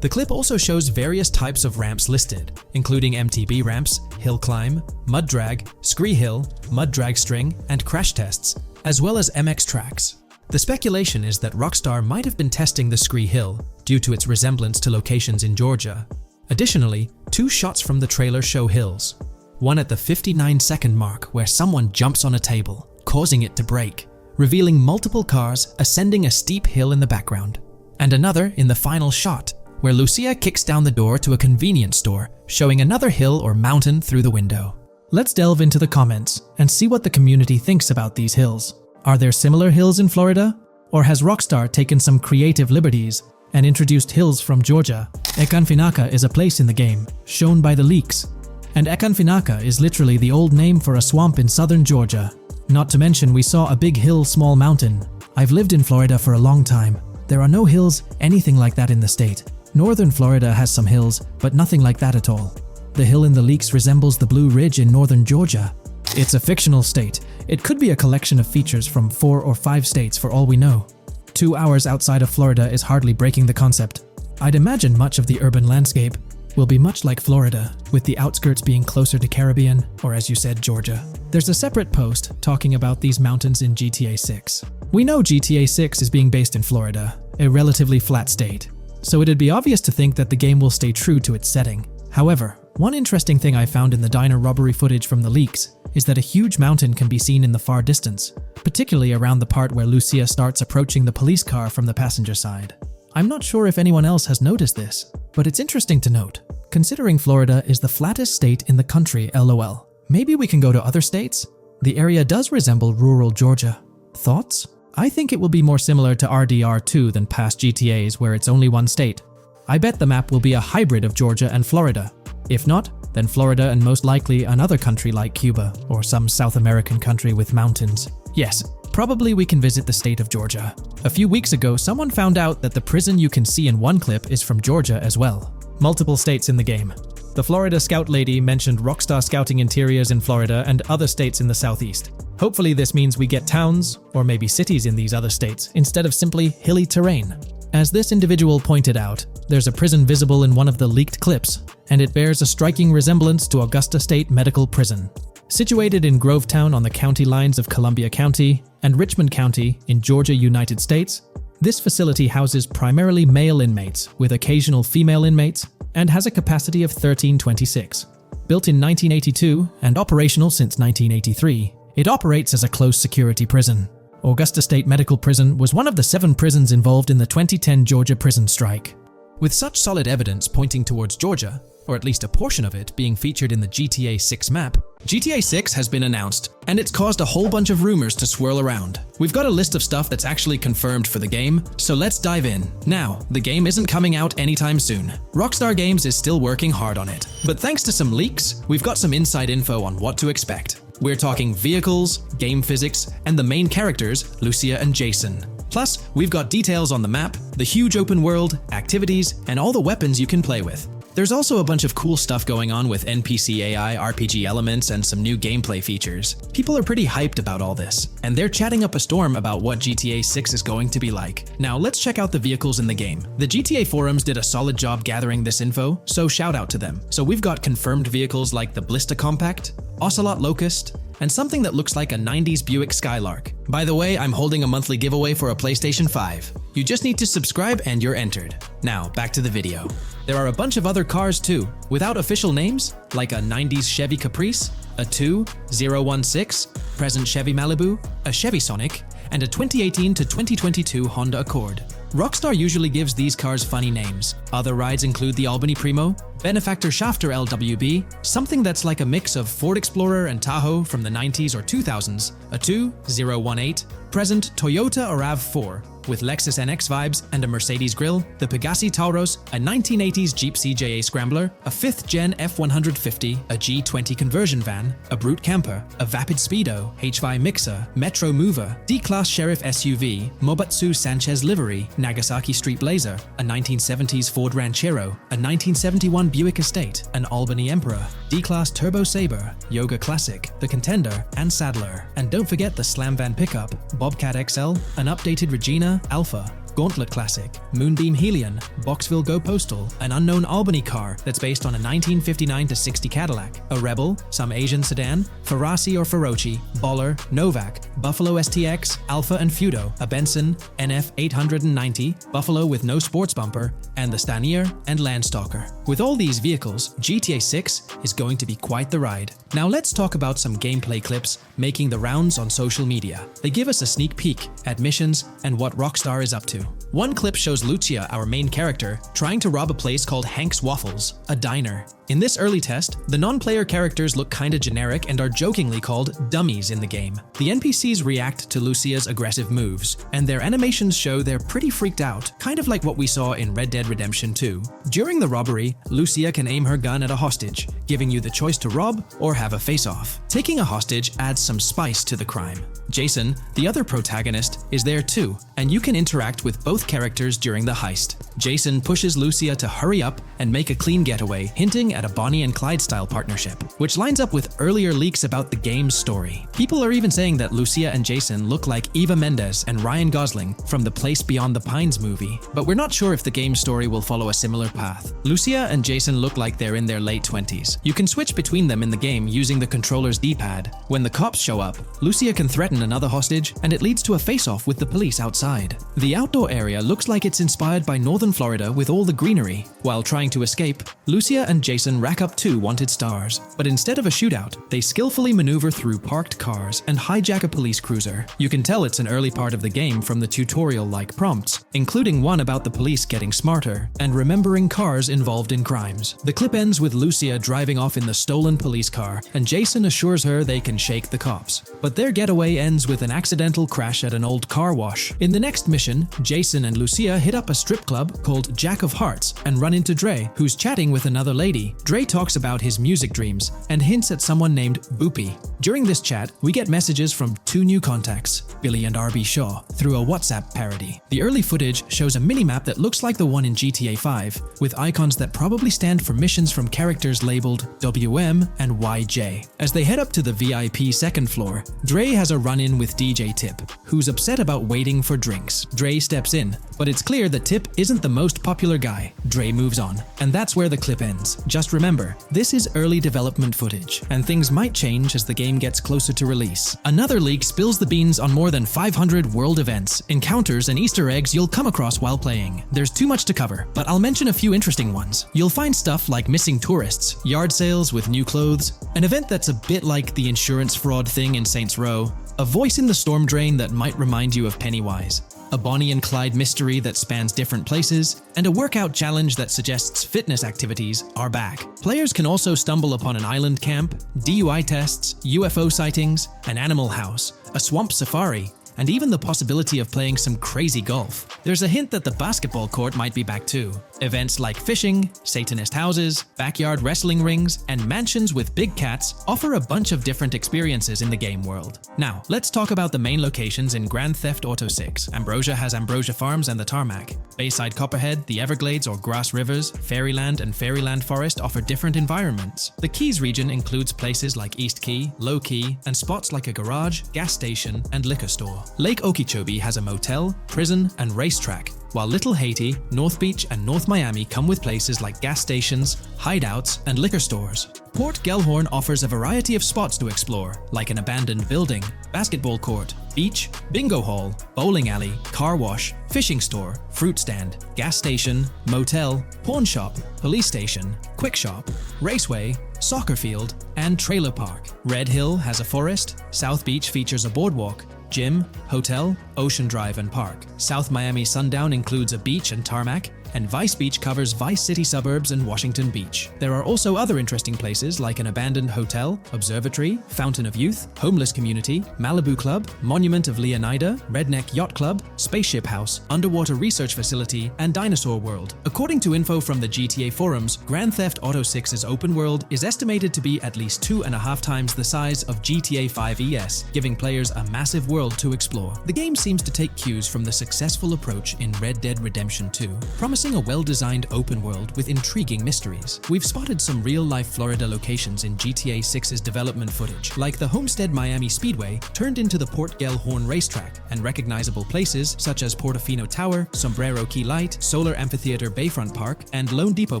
The clip also shows various types of ramps listed, including MTB ramps, hill climb, mud drag, scree hill, mud drag string, and crash tests, as well as MX tracks. The speculation is that Rockstar might have been testing the scree hill due to its resemblance to locations in Georgia. Additionally, 2 shots from the trailer show hills. One at the 59-second mark where someone jumps on a table, causing it to break, revealing multiple cars ascending a steep hill in the background. And another in the final shot, where Lucia kicks down the door to a convenience store, showing another hill or mountain through the window. Let's delve into the comments and see what the community thinks about these hills. Are there similar hills in Florida? Or has Rockstar taken some creative liberties and introduced hills from Georgia? Ekanfinaka is a place in the game, shown by the leaks. And Ekanfinaka is literally the old name for a swamp in southern Georgia. Not to mention we saw a big hill, small mountain. I've lived in Florida for a long time. There are no hills, anything like that in the state. Northern Florida has some hills, but nothing like that at all. The hill in the leaks resembles the Blue Ridge in northern Georgia. It's a fictional state. It could be a collection of features from 4 or 5 states for all we know. 2 hours outside of Florida is hardly breaking the concept. I'd imagine much of the urban landscape will be much like Florida, with the outskirts being closer to Caribbean, or as you said, Georgia. There's a separate post talking about these mountains in GTA 6. We know GTA 6 is being based in Florida, a relatively flat state, so it'd be obvious to think that the game will stay true to its setting. However, one interesting thing I found in the diner robbery footage from the leaks is that a huge mountain can be seen in the far distance, particularly around the part where Lucia starts approaching the police car from the passenger side. I'm not sure if anyone else has noticed this, but it's interesting to note, considering Florida is the flattest state in the country, LOL. Maybe we can go to other states? The area does resemble rural Georgia. Thoughts? I think it will be more similar to RDR2 than past GTAs where it's only one state. I bet the map will be a hybrid of Georgia and Florida. If not, then Florida and most likely another country like Cuba or some South American country with mountains. Yes, probably we can visit the state of Georgia. A few weeks ago, someone found out that the prison you can see in one clip is from Georgia as well. Multiple states in the game. The Florida Scout lady mentioned Rockstar scouting interiors in Florida and other states in the southeast. Hopefully this means we get towns, or maybe cities in these other states, instead of simply hilly terrain. As this individual pointed out, there's a prison visible in one of the leaked clips, and it bears a striking resemblance to Augusta State Medical Prison. Situated in Grovetown on the county lines of Columbia County and Richmond County in Georgia, United States, this facility houses primarily male inmates with occasional female inmates and has a capacity of 1326. Built in 1982 and operational since 1983, it operates as a closed security prison. Augusta State Medical Prison was one of the 7 prisons involved in the 2010 Georgia prison strike. With such solid evidence pointing towards Georgia, or at least a portion of it being featured in the GTA 6 map, GTA 6 has been announced, and it's caused a whole bunch of rumors to swirl around. We've got a list of stuff that's actually confirmed for the game, so let's dive in. Now, the game isn't coming out anytime soon. Rockstar Games is still working hard on it, but thanks to some leaks, we've got some inside info on what to expect. We're talking vehicles, game physics, and the main characters, Lucia and Jason. Plus, we've got details on the map, the huge open world, activities, and all the weapons you can play with. There's also a bunch of cool stuff going on with NPC AI, RPG elements, and some new gameplay features. People are pretty hyped about all this, and they're chatting up a storm about what GTA 6 is going to be like. Now let's check out the vehicles in the game. The GTA forums did a solid job gathering this info, so shout out to them. So we've got confirmed vehicles like the Blista Compact, Ocelot Locust, and something that looks like a 90s Buick Skylark. By the way, I'm holding a monthly giveaway for a PlayStation 5. You just need to subscribe and you're entered. Now, back to the video. There are a bunch of other cars too, without official names, like a 90s Chevy Caprice, a 2016 present Chevy Malibu, a Chevy Sonic, and a 2018 to 2022 Honda Accord. Rockstar usually gives these cars funny names. Other rides include the Albany Primo, Benefactor Shafter LWB, something that's like a mix of Ford Explorer and Tahoe from the 90s or 2000s, a 2018 present Toyota RAV4, with Lexus NX vibes and a Mercedes grille, the Pegassi Tauros, a 1980s Jeep CJA Scrambler, a 5th Gen F150, a G20 conversion van, a Brute Camper, a Vapid Speedo, HY Mixer, Metro Mover, D-Class Sheriff SUV, Mobatsu Sanchez Livery, Nagasaki Street Blazer, a 1970s Ford Ranchero, a 1971 Buick Estate, an Albany Emperor, D-Class Turbo Sabre, Yoga Classic, the Contender, and Sadler. And don't forget the Slam Van Pickup, Bobcat XL, an updated Regina, Alpha, Gauntlet Classic, Moonbeam Helion, Boxville Go Postal, an unknown Albany car that's based on a 1959-60 Cadillac, a Rebel, some Asian sedan, Ferrari or Feroci, Boller, Novak, Buffalo STX, Alpha and Feudo, a Benson, NF 890, Buffalo with no sports bumper, and the Stanier and Landstalker. With all these vehicles, GTA 6 is going to be quite the ride. Now let's talk about some gameplay clips making the rounds on social media. They give us a sneak peek at missions and what Rockstar is up to. One clip shows Lucia, our main character, trying to rob a place called Hank's Waffles, a diner. In this early test, the non-player characters look kinda generic and are jokingly called dummies in the game. The NPCs react to Lucia's aggressive moves, and their animations show they're pretty freaked out, kind of like what we saw in Red Dead Redemption 2. During the robbery, Lucia can aim her gun at a hostage, giving you the choice to rob or have a face-off. Taking a hostage adds some spice to the crime. Jason, the other protagonist, is there too, and you can interact with both characters during the heist. Jason pushes Lucia to hurry up and make a clean getaway, hinting at a Bonnie and Clyde-style partnership, which lines up with earlier leaks about the game's story. People are even saying that Lucia and Jason look like Eva Mendes and Ryan Gosling from the Place Beyond the Pines movie, but we're not sure if the game's story will follow a similar path. Lucia and Jason look like they're in their late 20s. You can switch between them in the game using the controller's D-pad. When the cops show up, Lucia can threaten another hostage, and it leads to a face-off with the police outside. The outdoor area looks like it's inspired by northern Florida with all the greenery. While trying to escape, Lucia and Jason rack up 2 wanted stars, but instead of a shootout, they skillfully maneuver through parked cars and hijack a police cruiser. You can tell it's an early part of the game from the tutorial-like prompts, including one about the police getting smarter and remembering cars involved in crimes. The clip ends with Lucia driving off in the stolen police car, and Jason assures her they can shake the cops. But their getaway ends with an accidental crash at an old car wash. In the next mission, Jason and Lucia hit up a strip club called Jack of Hearts and run into Dre, who's chatting with another lady. Dre talks about his music dreams and hints at someone named Boopy. During this chat, we get messages from 2 new contacts, Billy and RB Shaw, through a WhatsApp parody. The early footage shows a minimap that looks like the one in GTA 5, with icons that probably stand for missions from characters labeled WM and YJ. As they head up to the VIP second floor, Dre has a run-in with DJ Tip, who's upset about waiting for drinks. Dre steps in, but it's clear that Tip isn't the most popular guy. Dre moves on, and that's where the clip ends. Just remember, this is early development footage, and things might change as the game gets closer to release. Another leak spills the beans on more than 500 world events, encounters, and Easter eggs you'll come across while playing. There's too much to cover, but I'll mention a few interesting ones. You'll find stuff like missing tourists, yard sales with new clothes, an event that's a bit like the insurance fraud thing in Saints Row, a voice in the storm drain that might remind you of Pennywise, a Bonnie and Clyde mystery that spans different places, and a workout challenge that suggests fitness activities are back. Players can also stumble upon an island camp, DUI tests, UFO sightings, an animal house, a swamp safari, and even the possibility of playing some crazy golf. There's a hint that the basketball court might be back too. Events like fishing, Satanist houses, backyard wrestling rings, and mansions with big cats offer a bunch of different experiences in the game world. Now, let's talk about the main locations in Grand Theft Auto 6. Ambrosia has Ambrosia Farms and the Tarmac. Bayside Copperhead, the Everglades or Grass Rivers, Fairyland and Fairyland Forest offer different environments. The Keys region includes places like East Key, Low Key, and spots like a garage, gas station, and liquor store. Lake Okeechobee has a motel, prison, and racetrack, while Little Haiti, North Beach, and North Miami come with places like gas stations, hideouts, and liquor stores. Port Gellhorn offers a variety of spots to explore, like an abandoned building, basketball court, beach, bingo hall, bowling alley, car wash, fishing store, fruit stand, gas station, motel, pawn shop, police station, quick shop, raceway, soccer field, and trailer park. Red Hill has a forest, South Beach features a boardwalk, gym, hotel, Ocean Drive and Park. South Miami Sundown includes a beach and tarmac, and Vice Beach covers Vice City suburbs and Washington Beach. There are also other interesting places like an abandoned hotel, observatory, Fountain of Youth, homeless community, Malibu Club, Monument of Leonida, Redneck Yacht Club, Spaceship House, underwater research facility, and Dinosaur World. According to info from the GTA forums, Grand Theft Auto 6's open world is estimated to be at least 2.5 times the size of GTA 5 ES, giving players a massive world to explore. The game seems to take cues from the successful approach in Red Dead Redemption 2, promising promising a well-designed open world with intriguing mysteries. We've spotted some real-life Florida locations in GTA 6's development footage, like the Homestead Miami Speedway turned into the Port Gellhorn racetrack, and recognizable places such as Portofino Tower, Sombrero Key Light, Solar Amphitheater Bayfront Park, and Lone Depot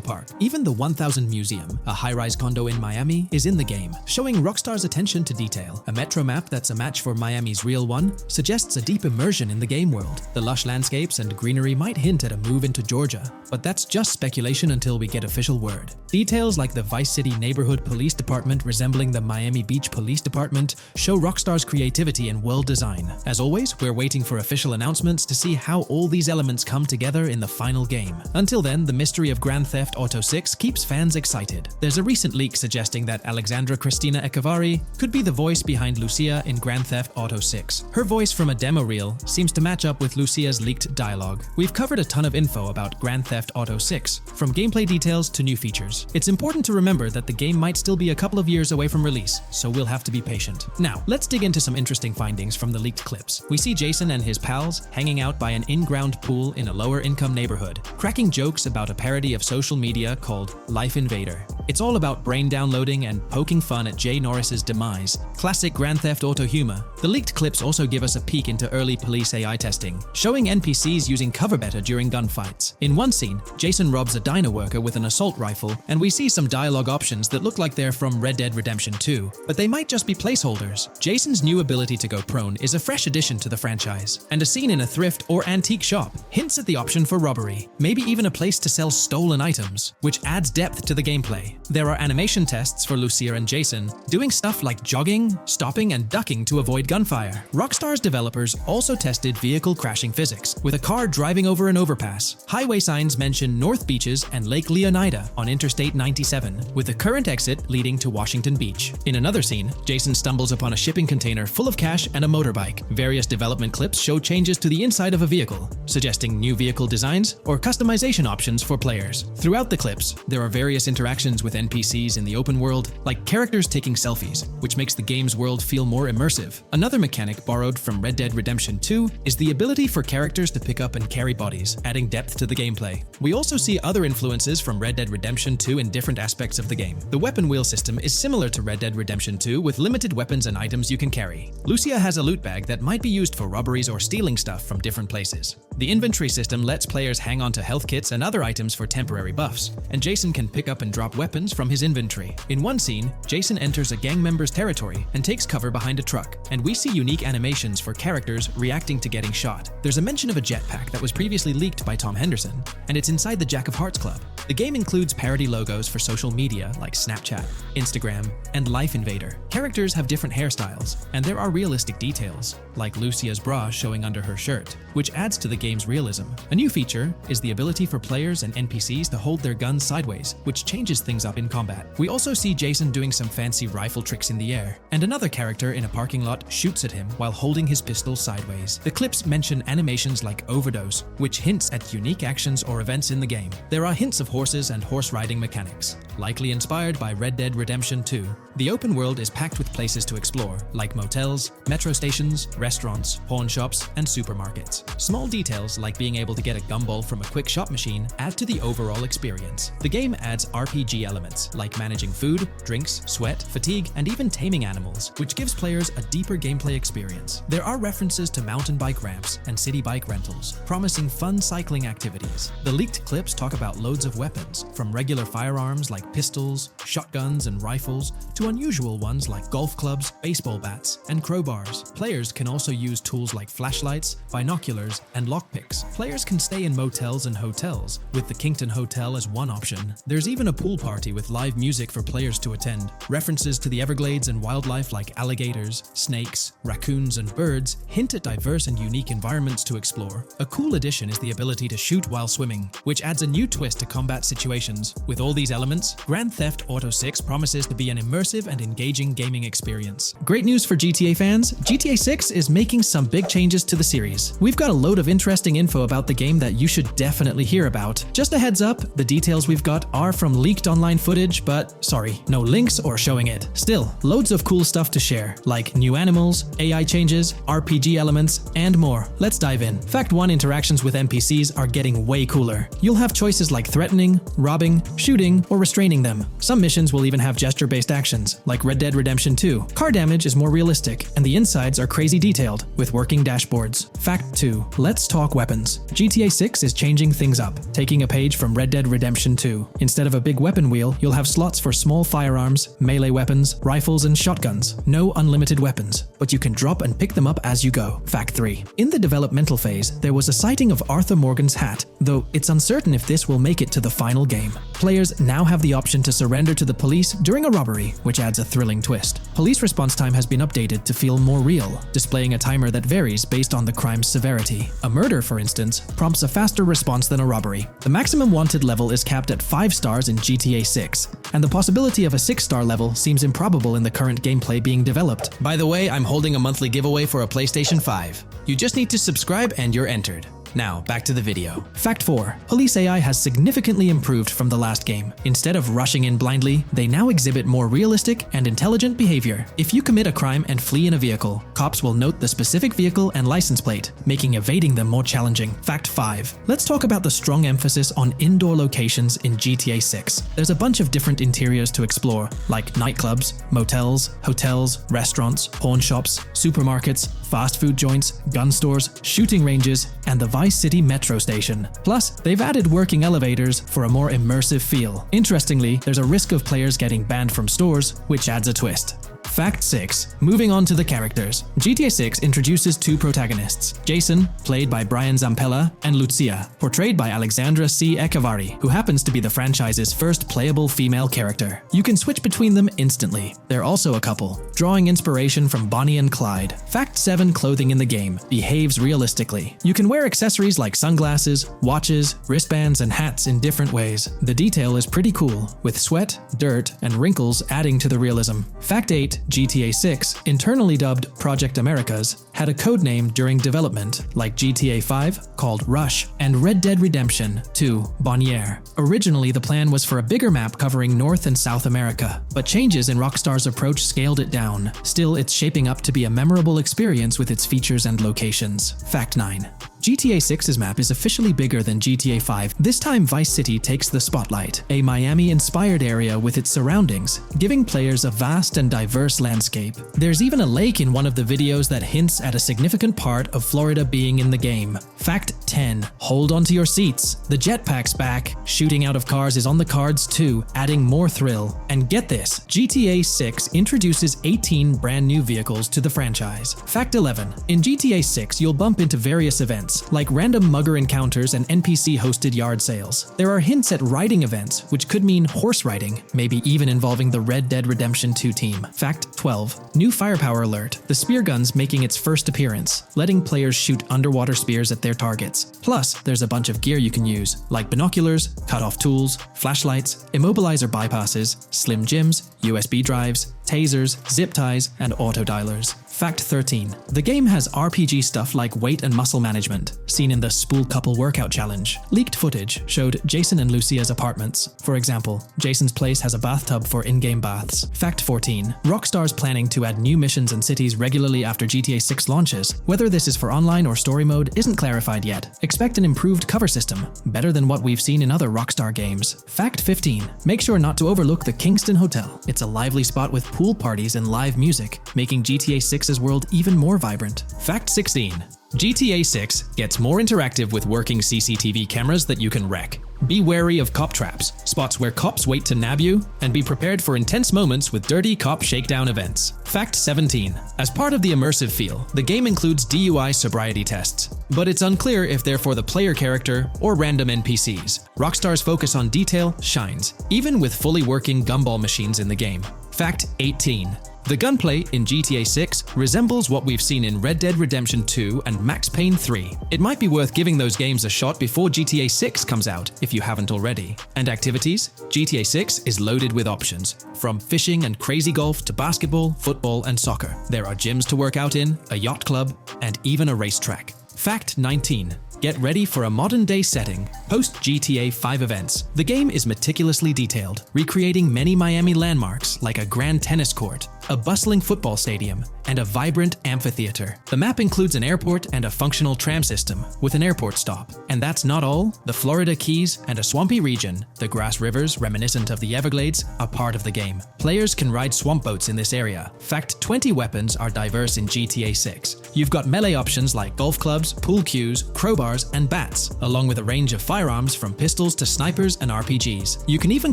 Park. Even the 1000 Museum, a high-rise condo in Miami, is in the game, showing Rockstar's attention to detail. A metro map that's a match for Miami's real one suggests a deep immersion in the game world. The lush landscapes and greenery might hint at a move into Georgia, but that's just speculation until we get official word. Details like the Vice City Neighborhood Police Department resembling the Miami Beach Police Department show Rockstar's creativity and world design. As always, we're waiting for official announcements to see how all these elements come together in the final game. Until then, the mystery of Grand Theft Auto 6 keeps fans excited. There's a recent leak suggesting that Alexandra Christina Echevarri could be the voice behind Lucia in Grand Theft Auto 6. Her voice from a demo reel seems to match up with Lucia's leaked dialogue. We've covered a ton of info about Grand Theft Auto 6, from gameplay details to new features. It's important to remember that the game might still be a couple of years away from release, so we'll have to be patient. Now, let's dig into some interesting findings from the leaked clips. We see Jason and his pals hanging out by an in-ground pool in a lower-income neighborhood, cracking jokes about a parody of social media called Life Invader. It's all about brain downloading and poking fun at Jay Norris's demise. Classic Grand Theft Auto humor. The leaked clips also give us a peek into early police AI testing, showing NPCs using cover better during gunfights. In one scene, Jason robs a diner worker with an assault rifle, and we see some dialogue options that look like they're from Red Dead Redemption 2, but they might just be placeholders. Jason's new ability to go prone is a fresh addition to the franchise, and a scene in a thrift or antique shop hints at the option for robbery, maybe even a place to sell stolen items, which adds depth to the gameplay. There are animation tests for Lucia and Jason, doing stuff like jogging, stopping, and ducking to avoid gunfire. Rockstar's developers also tested vehicle crashing physics, with a car driving over an overpass. Highway signs mention North Beaches and Lake Leonida on Interstate 97, with the current exit leading to Washington Beach. In another scene, Jason stumbles upon a shipping container full of cash and a motorbike. Various development clips show changes to the inside of a vehicle, suggesting new vehicle designs or customization options for players. Throughout the clips, there are various interactions with NPCs in the open world, like characters taking selfies, which makes the game's world feel more immersive. Another mechanic borrowed from Red Dead Redemption 2 is the ability for characters to pick up and carry bodies, adding depth to the gameplay. We also see other influences from Red Dead Redemption 2 in different aspects of the game. The weapon wheel system is similar to Red Dead Redemption 2 with limited weapons and items you can carry. Lucia has a loot bag that might be used for robberies or stealing stuff from different places. The inventory system lets players hang on to health kits and other items for temporary buffs, and Jason can pick up and drop weapons from his inventory. In one scene, Jason enters a gang member's territory and takes cover behind a truck, and we see unique animations for characters reacting to getting shot. There's a mention of a jetpack that was previously leaked by Tom Henderson, and it's inside the Jack of Hearts Club. The game includes parody logos for social media like Snapchat, Instagram, and Life Invader. Characters have different hairstyles, and there are realistic details, like Lucia's bra showing under her shirt, which adds to the game's realism. A new feature is the ability for players and NPCs to hold their guns sideways, which changes things up in combat. We also see Jason doing some fancy rifle tricks in the air, and another character in a parking lot shoots at him while holding his pistol sideways. The clips mention animations like Overdose, which hints at unique actions or events in the game. There are hints of horses and horse riding mechanics, likely inspired by Red Dead Redemption 2. The open world is packed with places to explore, like motels, metro stations, restaurants, pawn shops, and supermarkets. Small details like being able to get a gumball from a quick shop machine add to the overall experience. The game adds RPG elements, like managing food, drinks, sweat, fatigue, and even taming animals, which gives players a deeper gameplay experience. There are references to mountain bike ramps and city bike rentals, promising fun cycling activities. The leaked clips talk about loads of weapons, from regular firearms like pistols, shotguns, and rifles, to unusual ones like golf clubs, baseball bats, and crowbars. Players can also use tools like flashlights, binoculars, and lockpicks. Players can stay in motels and hotels, with the Kingston Hotel as one option. There's even a pool party with live music for players to attend. References to the Everglades and wildlife like alligators, snakes, raccoons, and birds hint at diverse and unique environments to explore. A cool addition is the ability to shoot while swimming, which adds a new twist to combat situations. With all these elements, Grand Theft Auto 6 promises to be an immersive immersive and engaging gaming experience. Great news for GTA fans, GTA 6 is making some big changes to the series. We've got a load of interesting info about the game that you should definitely hear about. Just a heads up, the details we've got are from leaked online footage, but sorry, no links or showing it. Still, loads of cool stuff to share, like new animals, AI changes, RPG elements, and more. Let's dive in. Fact 1: interactions with NPCs are getting way cooler. You'll have choices like threatening, robbing, shooting, or restraining them. Some missions will even have gesture-based actions, like Red Dead Redemption 2. Car damage is more realistic, and the insides are crazy detailed, with working dashboards. Fact 2: let's talk weapons. GTA 6 is changing things up, taking a page from Red Dead Redemption 2. Instead of a big weapon wheel, you'll have slots for small firearms, melee weapons, rifles, and shotguns. No unlimited weapons, but you can drop and pick them up as you go. Fact 3: in the developmental phase, there was a sighting of Arthur Morgan's hat, though it's uncertain if this will make it to the final game. Players now have the option to surrender to the police during a robbery, which adds a thrilling twist. Police response time has been updated to feel more real, displaying a timer that varies based on the crime's severity. A murder, for instance, prompts a faster response than a robbery. The maximum wanted level is capped at 5 stars in GTA 6, and the possibility of a 6-star level seems improbable in the current gameplay being developed. By the way, I'm holding a monthly giveaway for a PlayStation 5. You just need to subscribe and you're entered. Now, back to the video. Fact 4: police AI has significantly improved from the last game. Instead of rushing in blindly, they now exhibit more realistic and intelligent behavior. If you commit a crime and flee in a vehicle, cops will note the specific vehicle and license plate, making evading them more challenging. Fact 5: let's talk about the strong emphasis on indoor locations in GTA 6. There's a bunch of different interiors to explore, like nightclubs, motels, hotels, restaurants, pawn shops, supermarkets, fast food joints, gun stores, shooting ranges, and the Vice City metro station. Plus, they've added working elevators for a more immersive feel. Interestingly, there's a risk of players getting banned from stores, which adds a twist. Fact 6: moving on to the characters. GTA 6 introduces 2 protagonists, Jason, played by Brian Zampella, and Lucia, portrayed by Alexandra C. Echevarri, who happens to be the franchise's first playable female character. You can switch between them instantly. They're also a couple, drawing inspiration from Bonnie and Clyde. Fact 7: clothing in the game behaves realistically. You can wear accessories like sunglasses, watches, wristbands, and hats in different ways. The detail is pretty cool, with sweat, dirt, and wrinkles adding to the realism. Fact 8: GTA 6, internally dubbed Project Americas, had a codename during development, like GTA 5, called Rush, and Red Dead Redemption 2, Bonniere. Originally, the plan was for a bigger map covering North and South America, but changes in Rockstar's approach scaled it down. Still, it's shaping up to be a memorable experience with its features and locations. Fact 9: GTA 6's map is officially bigger than GTA 5. This time, Vice City takes the spotlight, a Miami-inspired area with its surroundings, giving players a vast and diverse landscape. There's even a lake in one of the videos that hints at a significant part of Florida being in the game. Fact 10: hold on to your seats. The jetpack's back. Shooting out of cars is on the cards too, adding more thrill. And get this, GTA 6 introduces 18 brand new vehicles to the franchise. Fact 11: in GTA 6, you'll bump into various events, like random mugger encounters and NPC-hosted yard sales. There are hints at riding events, which could mean horse riding, maybe even involving the Red Dead Redemption 2 team. Fact 12: new firepower alert. The spear gun's making its first appearance, letting players shoot underwater spears at their targets. Plus, there's a bunch of gear you can use, like binoculars, cut-off tools, flashlights, immobilizer bypasses, slim jims, USB drives, tasers, zip ties, and auto dialers. Fact 13: the game has RPG stuff like weight and muscle management, seen in the Spool Couple Workout Challenge. Leaked footage showed Jason and Lucia's apartments. For example, Jason's place has a bathtub for in-game baths. Fact 14: Rockstar's planning to add new missions and cities regularly after GTA 6 launches. Whether this is for online or story mode isn't clarified yet. Expect an improved cover system, better than what we've seen in other Rockstar games. Fact 15: make sure not to overlook the Kingston Hotel. It's a lively spot with pool parties and live music, making GTA 6's world even more vibrant. Fact 16: GTA 6 gets more interactive with working CCTV cameras that you can wreck. Be wary of cop traps, spots where cops wait to nab you, and be prepared for intense moments with dirty cop shakedown events. Fact 17: as part of the immersive feel, the game includes DUI sobriety tests, but it's unclear if they're for the player character or random NPCs. Rockstar's focus on detail shines, even with fully working gumball machines in the game. Fact 18: The gunplay in GTA 6 resembles what we've seen in Red Dead Redemption 2 and Max Payne 3. It might be worth giving those games a shot before GTA 6 comes out, if you haven't already. And activities? GTA 6 is loaded with options, from fishing and crazy golf to basketball, football, and soccer. There are gyms to work out in, a yacht club, and even a racetrack. Fact 19. Get ready for a modern-day setting. Post GTA 5 events. The game is meticulously detailed, recreating many Miami landmarks like a grand tennis court, a bustling football stadium, and a vibrant amphitheater. The map includes an airport and a functional tram system with an airport stop. And that's not all. The Florida Keys and a swampy region, the grass rivers reminiscent of the Everglades, are part of the game. Players can ride swamp boats in this area. Fact 20 weapons are diverse in GTA 6. You've got melee options like golf clubs, pool cues, crowbars, and bats, along with a range of firearms from pistols to snipers and RPGs. You can even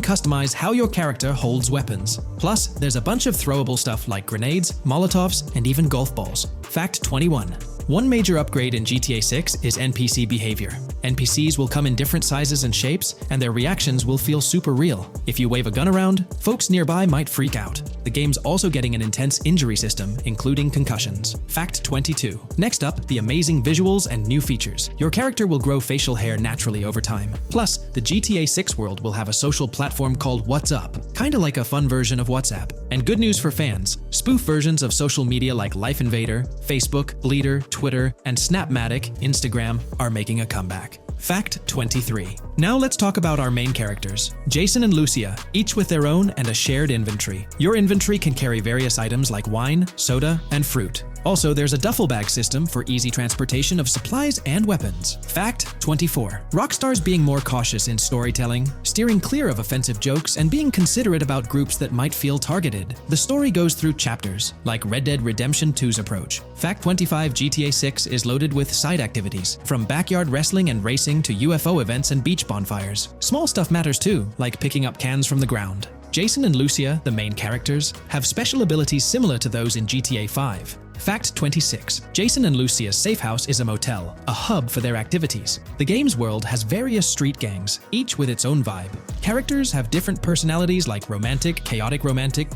customize how your character holds weapons. Plus, there's a bunch of throwable stuff like grenades, molotovs, and even golf balls. Fact 21. One major upgrade in GTA 6 is NPC behavior. NPCs will come in different sizes and shapes, and their reactions will feel super real. If you wave a gun around, folks nearby might freak out. The game's also getting an intense injury system, including concussions. Fact 22. Next up, the amazing visuals and new features. Your character will grow facial hair naturally over time. Plus, the GTA 6 world will have a social platform called What's Up, kinda like a fun version of WhatsApp. And good news for fans, spoof versions of social media like Life Invader, Facebook, Bleeder, Twitter, and Snapmatic, Instagram, are making a comeback. Fact 23. Now let's talk about our main characters, Jason and Lucia, each with their own and a shared inventory. Your inventory can carry various items like wine, soda, and fruit. Also, there's a duffel bag system for easy transportation of supplies and weapons. Fact 24. Rockstar's being more cautious in storytelling, steering clear of offensive jokes, and being considerate about groups that might feel targeted. The story goes through chapters, like Red Dead Redemption 2's approach. Fact 25. GTA 6 is loaded with side activities, from backyard wrestling and racing to UFO events and beach bonfires. Small stuff matters too, like picking up cans from the ground. Jason and Lucia, the main characters, have special abilities similar to those in GTA 5. Fact 26. Jason and Lucia's safe house is a motel, a hub for their activities. The game's world has various street gangs, each with its own vibe. Characters have different personalities like romantic,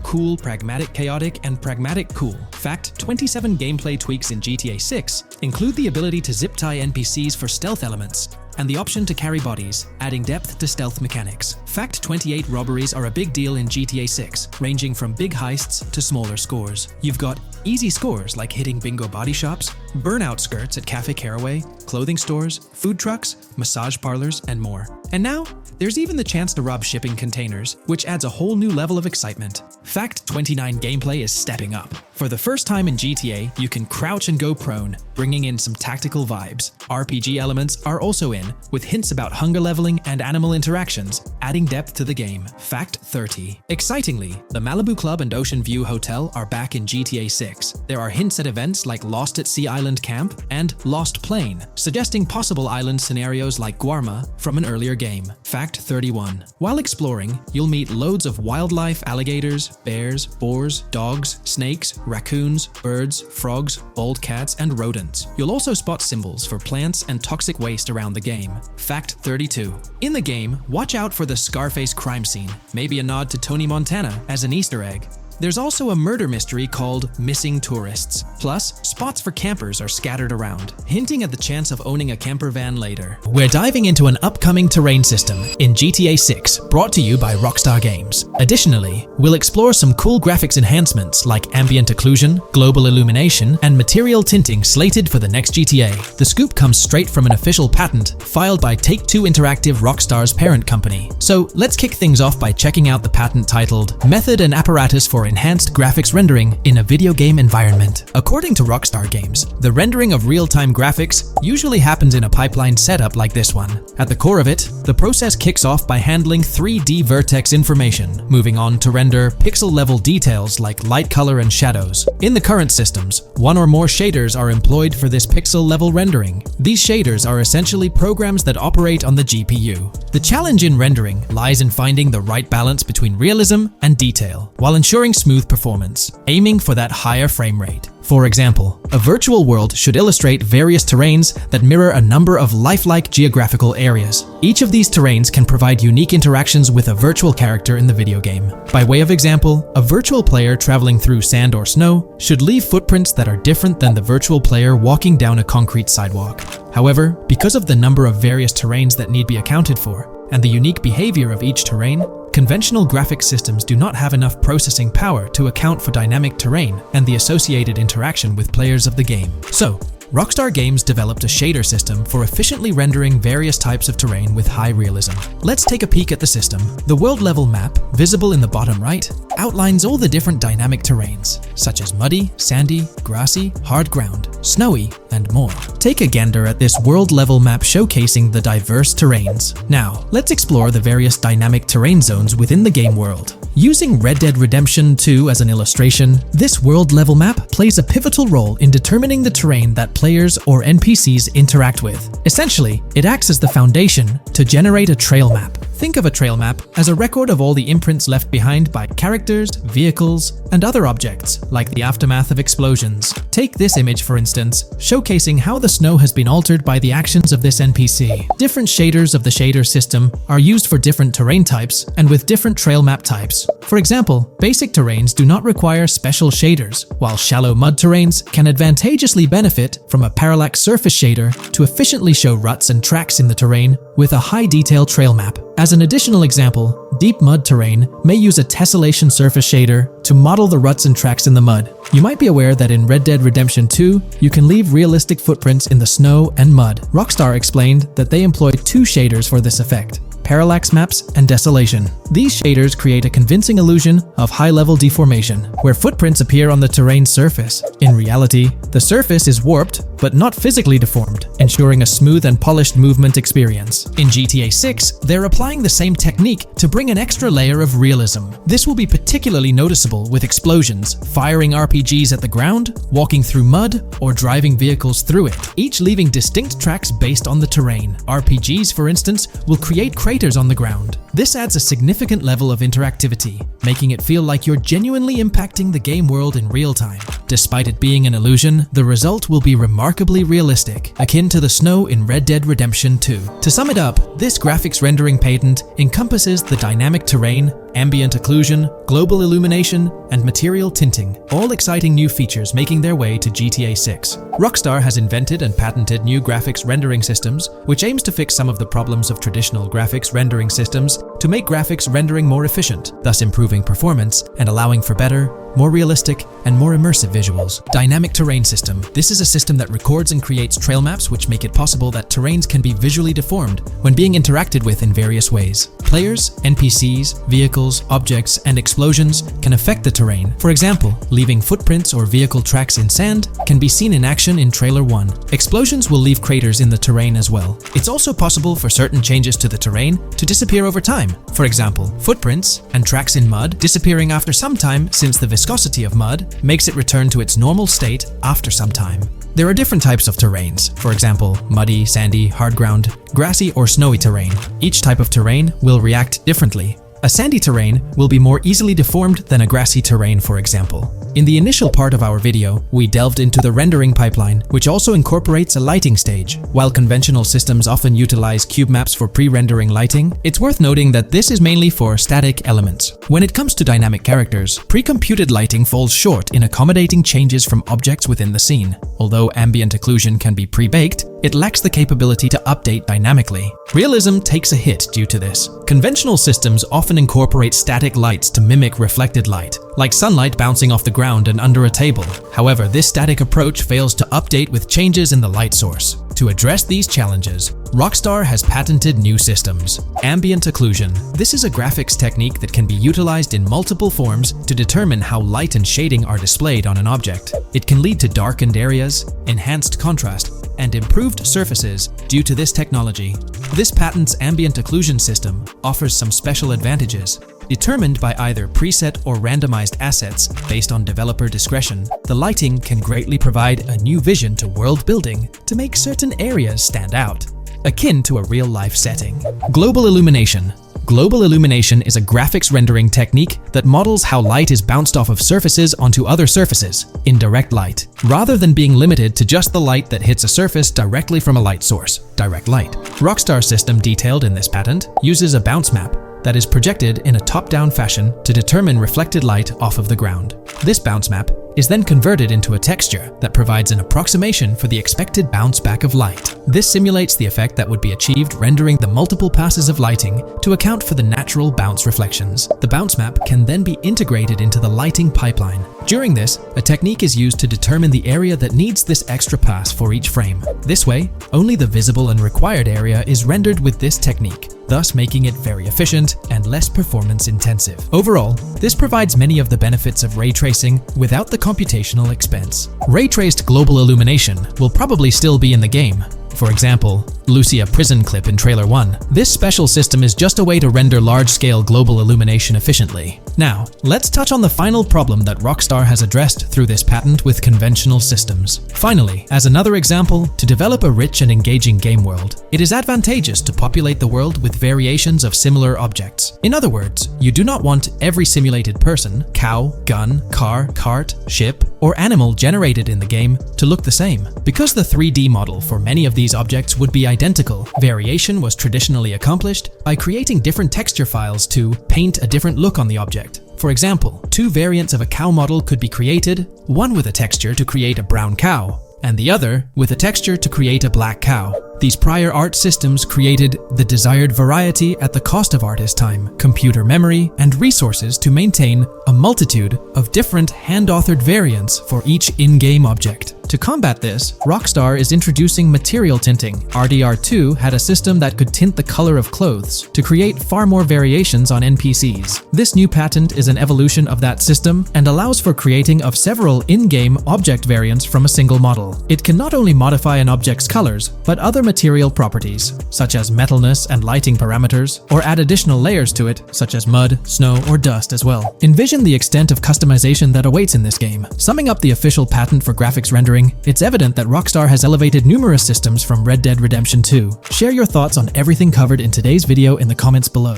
cool, pragmatic, chaotic, and pragmatic cool. Fact 27. Gameplay tweaks in GTA 6 include the ability to zip tie NPCs for stealth elements, and the option to carry bodies, adding depth to stealth mechanics. Fact 28. Robberies are a big deal in GTA 6, ranging from big heists to smaller scores. You've got easy scores like hitting bingo body shops, burnout skirts at Cafe Caraway, clothing stores, food trucks, massage parlors, and more. And now, there's even the chance to rob shipping containers, which adds a whole new level of excitement. Fact 29. Gameplay is stepping up. For the first time in GTA, you can crouch and go prone, bringing in some tactical vibes. RPG elements are also in, with hints about hunger leveling and animal interactions, adding depth to the game. Fact 30. Excitingly, the Malibu Club and Ocean View Hotel are back in GTA 6. There are hints at events like Lost at Sea Island Camp and Lost Plane, suggesting possible island scenarios like Guarma from an earlier game. Fact 31. While exploring, you'll meet loads of wildlife, alligators, bears, boars, dogs, snakes, raccoons, birds, frogs, bald cats, and rodents. You'll also spot symbols for plants and toxic waste around the game. Fact 32. In the game, watch out for the Scarface crime scene, maybe a nod to Tony Montana as an Easter egg. There's also a murder mystery called Missing Tourists. Plus, spots for campers are scattered around, hinting at the chance of owning a camper van later. We're diving into an upcoming terrain system in GTA 6, brought to you by Rockstar Games. Additionally, we'll explore some cool graphics enhancements like ambient occlusion, global illumination, and material tinting slated for the next GTA. The scoop comes straight from an official patent filed by Take-Two Interactive, Rockstar's parent company. So let's kick things off by checking out the patent titled Method and Apparatus for Enhanced Graphics Rendering in a Video Game Environment. According to Rockstar Games, the rendering of real-time graphics usually happens in a pipeline setup like this one. At the core of it, the process kicks off by handling 3D vertex information, moving on to render pixel-level details like light color and shadows. In the current systems, one or more shaders are employed for this pixel-level rendering. These shaders are essentially programs that operate on the GPU. The challenge in rendering lies in finding the right balance between realism and detail, while ensuring smooth performance, aiming for that higher frame rate. For example, a virtual world should illustrate various terrains that mirror a number of lifelike geographical areas. Each of these terrains can provide unique interactions with a virtual character in the video game. By way of example, a virtual player traveling through sand or snow should leave footprints that are different than the virtual player walking down a concrete sidewalk. However, because of the number of various terrains that need be accounted for, and the unique behavior of each terrain, conventional graphics systems do not have enough processing power to account for dynamic terrain and the associated interaction with players of the game. So, Rockstar Games developed a shader system for efficiently rendering various types of terrain with high realism. Let's take a peek at the system. The world level map, visible in the bottom right, outlines all the different dynamic terrains, such as muddy, sandy, grassy, hard ground, snowy, and more. Take a gander at this world level map showcasing the diverse terrains. Now, let's explore the various dynamic terrain zones within the game world. Using Red Dead Redemption 2 as an illustration, this world level map plays a pivotal role in determining the terrain that players or NPCs interact with. Essentially, it acts as the foundation to generate a trail map. Think of a trail map as a record of all the imprints left behind by characters, vehicles, and other objects, like the aftermath of explosions. Take this image for instance, showcasing how the snow has been altered by the actions of this NPC. Different shaders of the shader system are used for different terrain types and with different trail map types. For example, basic terrains do not require special shaders, while shallow mud terrains can advantageously benefit from a parallax surface shader to efficiently show ruts and tracks in the terrain with a high detail trail map. As an additional example, deep mud terrain may use a tessellation surface shader to model the ruts and tracks in the mud. You might be aware that in Red Dead Redemption 2, you can leave realistic footprints in the snow and mud. Rockstar explained that they employed two shaders for this effect: parallax maps and desolation. These shaders create a convincing illusion of high-level deformation, where footprints appear on the terrain's surface. In reality, the surface is warped but not physically deformed, ensuring a smooth and polished movement experience. In GTA 6, they're applying the same technique to bring an extra layer of realism. This will be particularly noticeable with explosions, firing RPGs at the ground, walking through mud, or driving vehicles through it, each leaving distinct tracks based on the terrain. RPGs, for instance, will create craters on the ground. This adds a significant level of interactivity, making it feel like you're genuinely impacting the game world in real time. Despite it being an illusion, the result will be remarkably realistic, akin to the snow in Red Dead Redemption 2. To sum it up, this graphics rendering patent encompasses the dynamic terrain, ambient occlusion, global illumination, and material tinting, all exciting new features making their way to GTA 6. Rockstar has invented and patented new graphics rendering systems, which aims to fix some of the problems of traditional graphics rendering systems to make graphics rendering more efficient, thus improving performance and allowing for better, more realistic, and more immersive visuals. Dynamic terrain system. This is a system that records and creates trail maps which make it possible that terrains can be visually deformed when being interacted with in various ways. Players, NPCs, vehicles, objects, and explosions can affect the terrain. For example, leaving footprints or vehicle tracks in sand can be seen in action in Trailer 1. Explosions will leave craters in the terrain as well. It's also possible for certain changes to the terrain to disappear over time. For example, footprints and tracks in mud disappearing after some time, since the viscosity of mud makes it return to its normal state after some time. There are different types of terrains, for example, muddy, sandy, hard ground, grassy, or snowy terrain. Each type of terrain will react differently. A sandy terrain will be more easily deformed than a grassy terrain, for example. In the initial part of our video, we delved into the rendering pipeline, which also incorporates a lighting stage. While conventional systems often utilize cube maps for pre-rendering lighting, it's worth noting that this is mainly for static elements. When it comes to dynamic characters, pre-computed lighting falls short in accommodating changes from objects within the scene. Although ambient occlusion can be pre-baked, it lacks the capability to update dynamically. Realism takes a hit due to this. Conventional systems often incorporate static lights to mimic reflected light, like sunlight bouncing off the ground and under a table. However, this static approach fails to update with changes in the light source. To address these challenges, Rockstar has patented new systems. Ambient occlusion. This is a graphics technique that can be utilized in multiple forms to determine how light and shading are displayed on an object. It can lead to darkened areas, enhanced contrast, and improved surfaces due to this technology. This patent's ambient occlusion system offers some special advantages. Determined by either preset or randomized assets based on developer discretion, the lighting can greatly provide a new vision to world building to make certain areas stand out, akin to a real-life setting. Global illumination. Global illumination is a graphics rendering technique that models how light is bounced off of surfaces onto other surfaces, in direct light, rather than being limited to just the light that hits a surface directly from a light source, direct light. Rockstar's system detailed in this patent uses a bounce map that is projected in a top-down fashion to determine reflected light off of the ground. This bounce map is then converted into a texture that provides an approximation for the expected bounce back of light. This simulates the effect that would be achieved rendering the multiple passes of lighting to account for the natural bounce reflections. The bounce map can then be integrated into the lighting pipeline. During this, a technique is used to determine the area that needs this extra pass for each frame. This way, only the visible and required area is rendered with this technique, thus making it very efficient and less performance intensive. Overall, this provides many of the benefits of ray tracing without the computational expense. Ray-traced global illumination will probably still be in the game. For example, Lucia prison clip in Trailer 1. This special system is just a way to render large-scale global illumination efficiently. Now, let's touch on the final problem that Rockstar has addressed through this patent with conventional systems. Finally, as another example, to develop a rich and engaging game world, it is advantageous to populate the world with variations of similar objects. In other words, you do not want every simulated person, cow, gun, car, cart, ship, or animal generated in the game to look the same. Because the 3D model for many of these objects would be identical, variation was traditionally accomplished by creating different texture files to paint a different look on the object. For example, two variants of a cow model could be created, one with a texture to create a brown cow, and the other with a texture to create a black cow. These prior art systems created the desired variety at the cost of artist time, computer memory, and resources to maintain a multitude of different hand-authored variants for each in-game object. To combat this, Rockstar is introducing material tinting. RDR2 had a system that could tint the color of clothes to create far more variations on NPCs. This new patent is an evolution of that system and allows for creating of several in-game object variants from a single model. It can not only modify an object's colors, but other material properties, such as metalness and lighting parameters, or add additional layers to it, such as mud, snow, or dust as well. Envision the extent of customization that awaits in this game. Summing up the official patent for graphics rendering, it's evident that Rockstar has elevated numerous systems from Red Dead Redemption 2. Share your thoughts on everything covered in today's video in the comments below.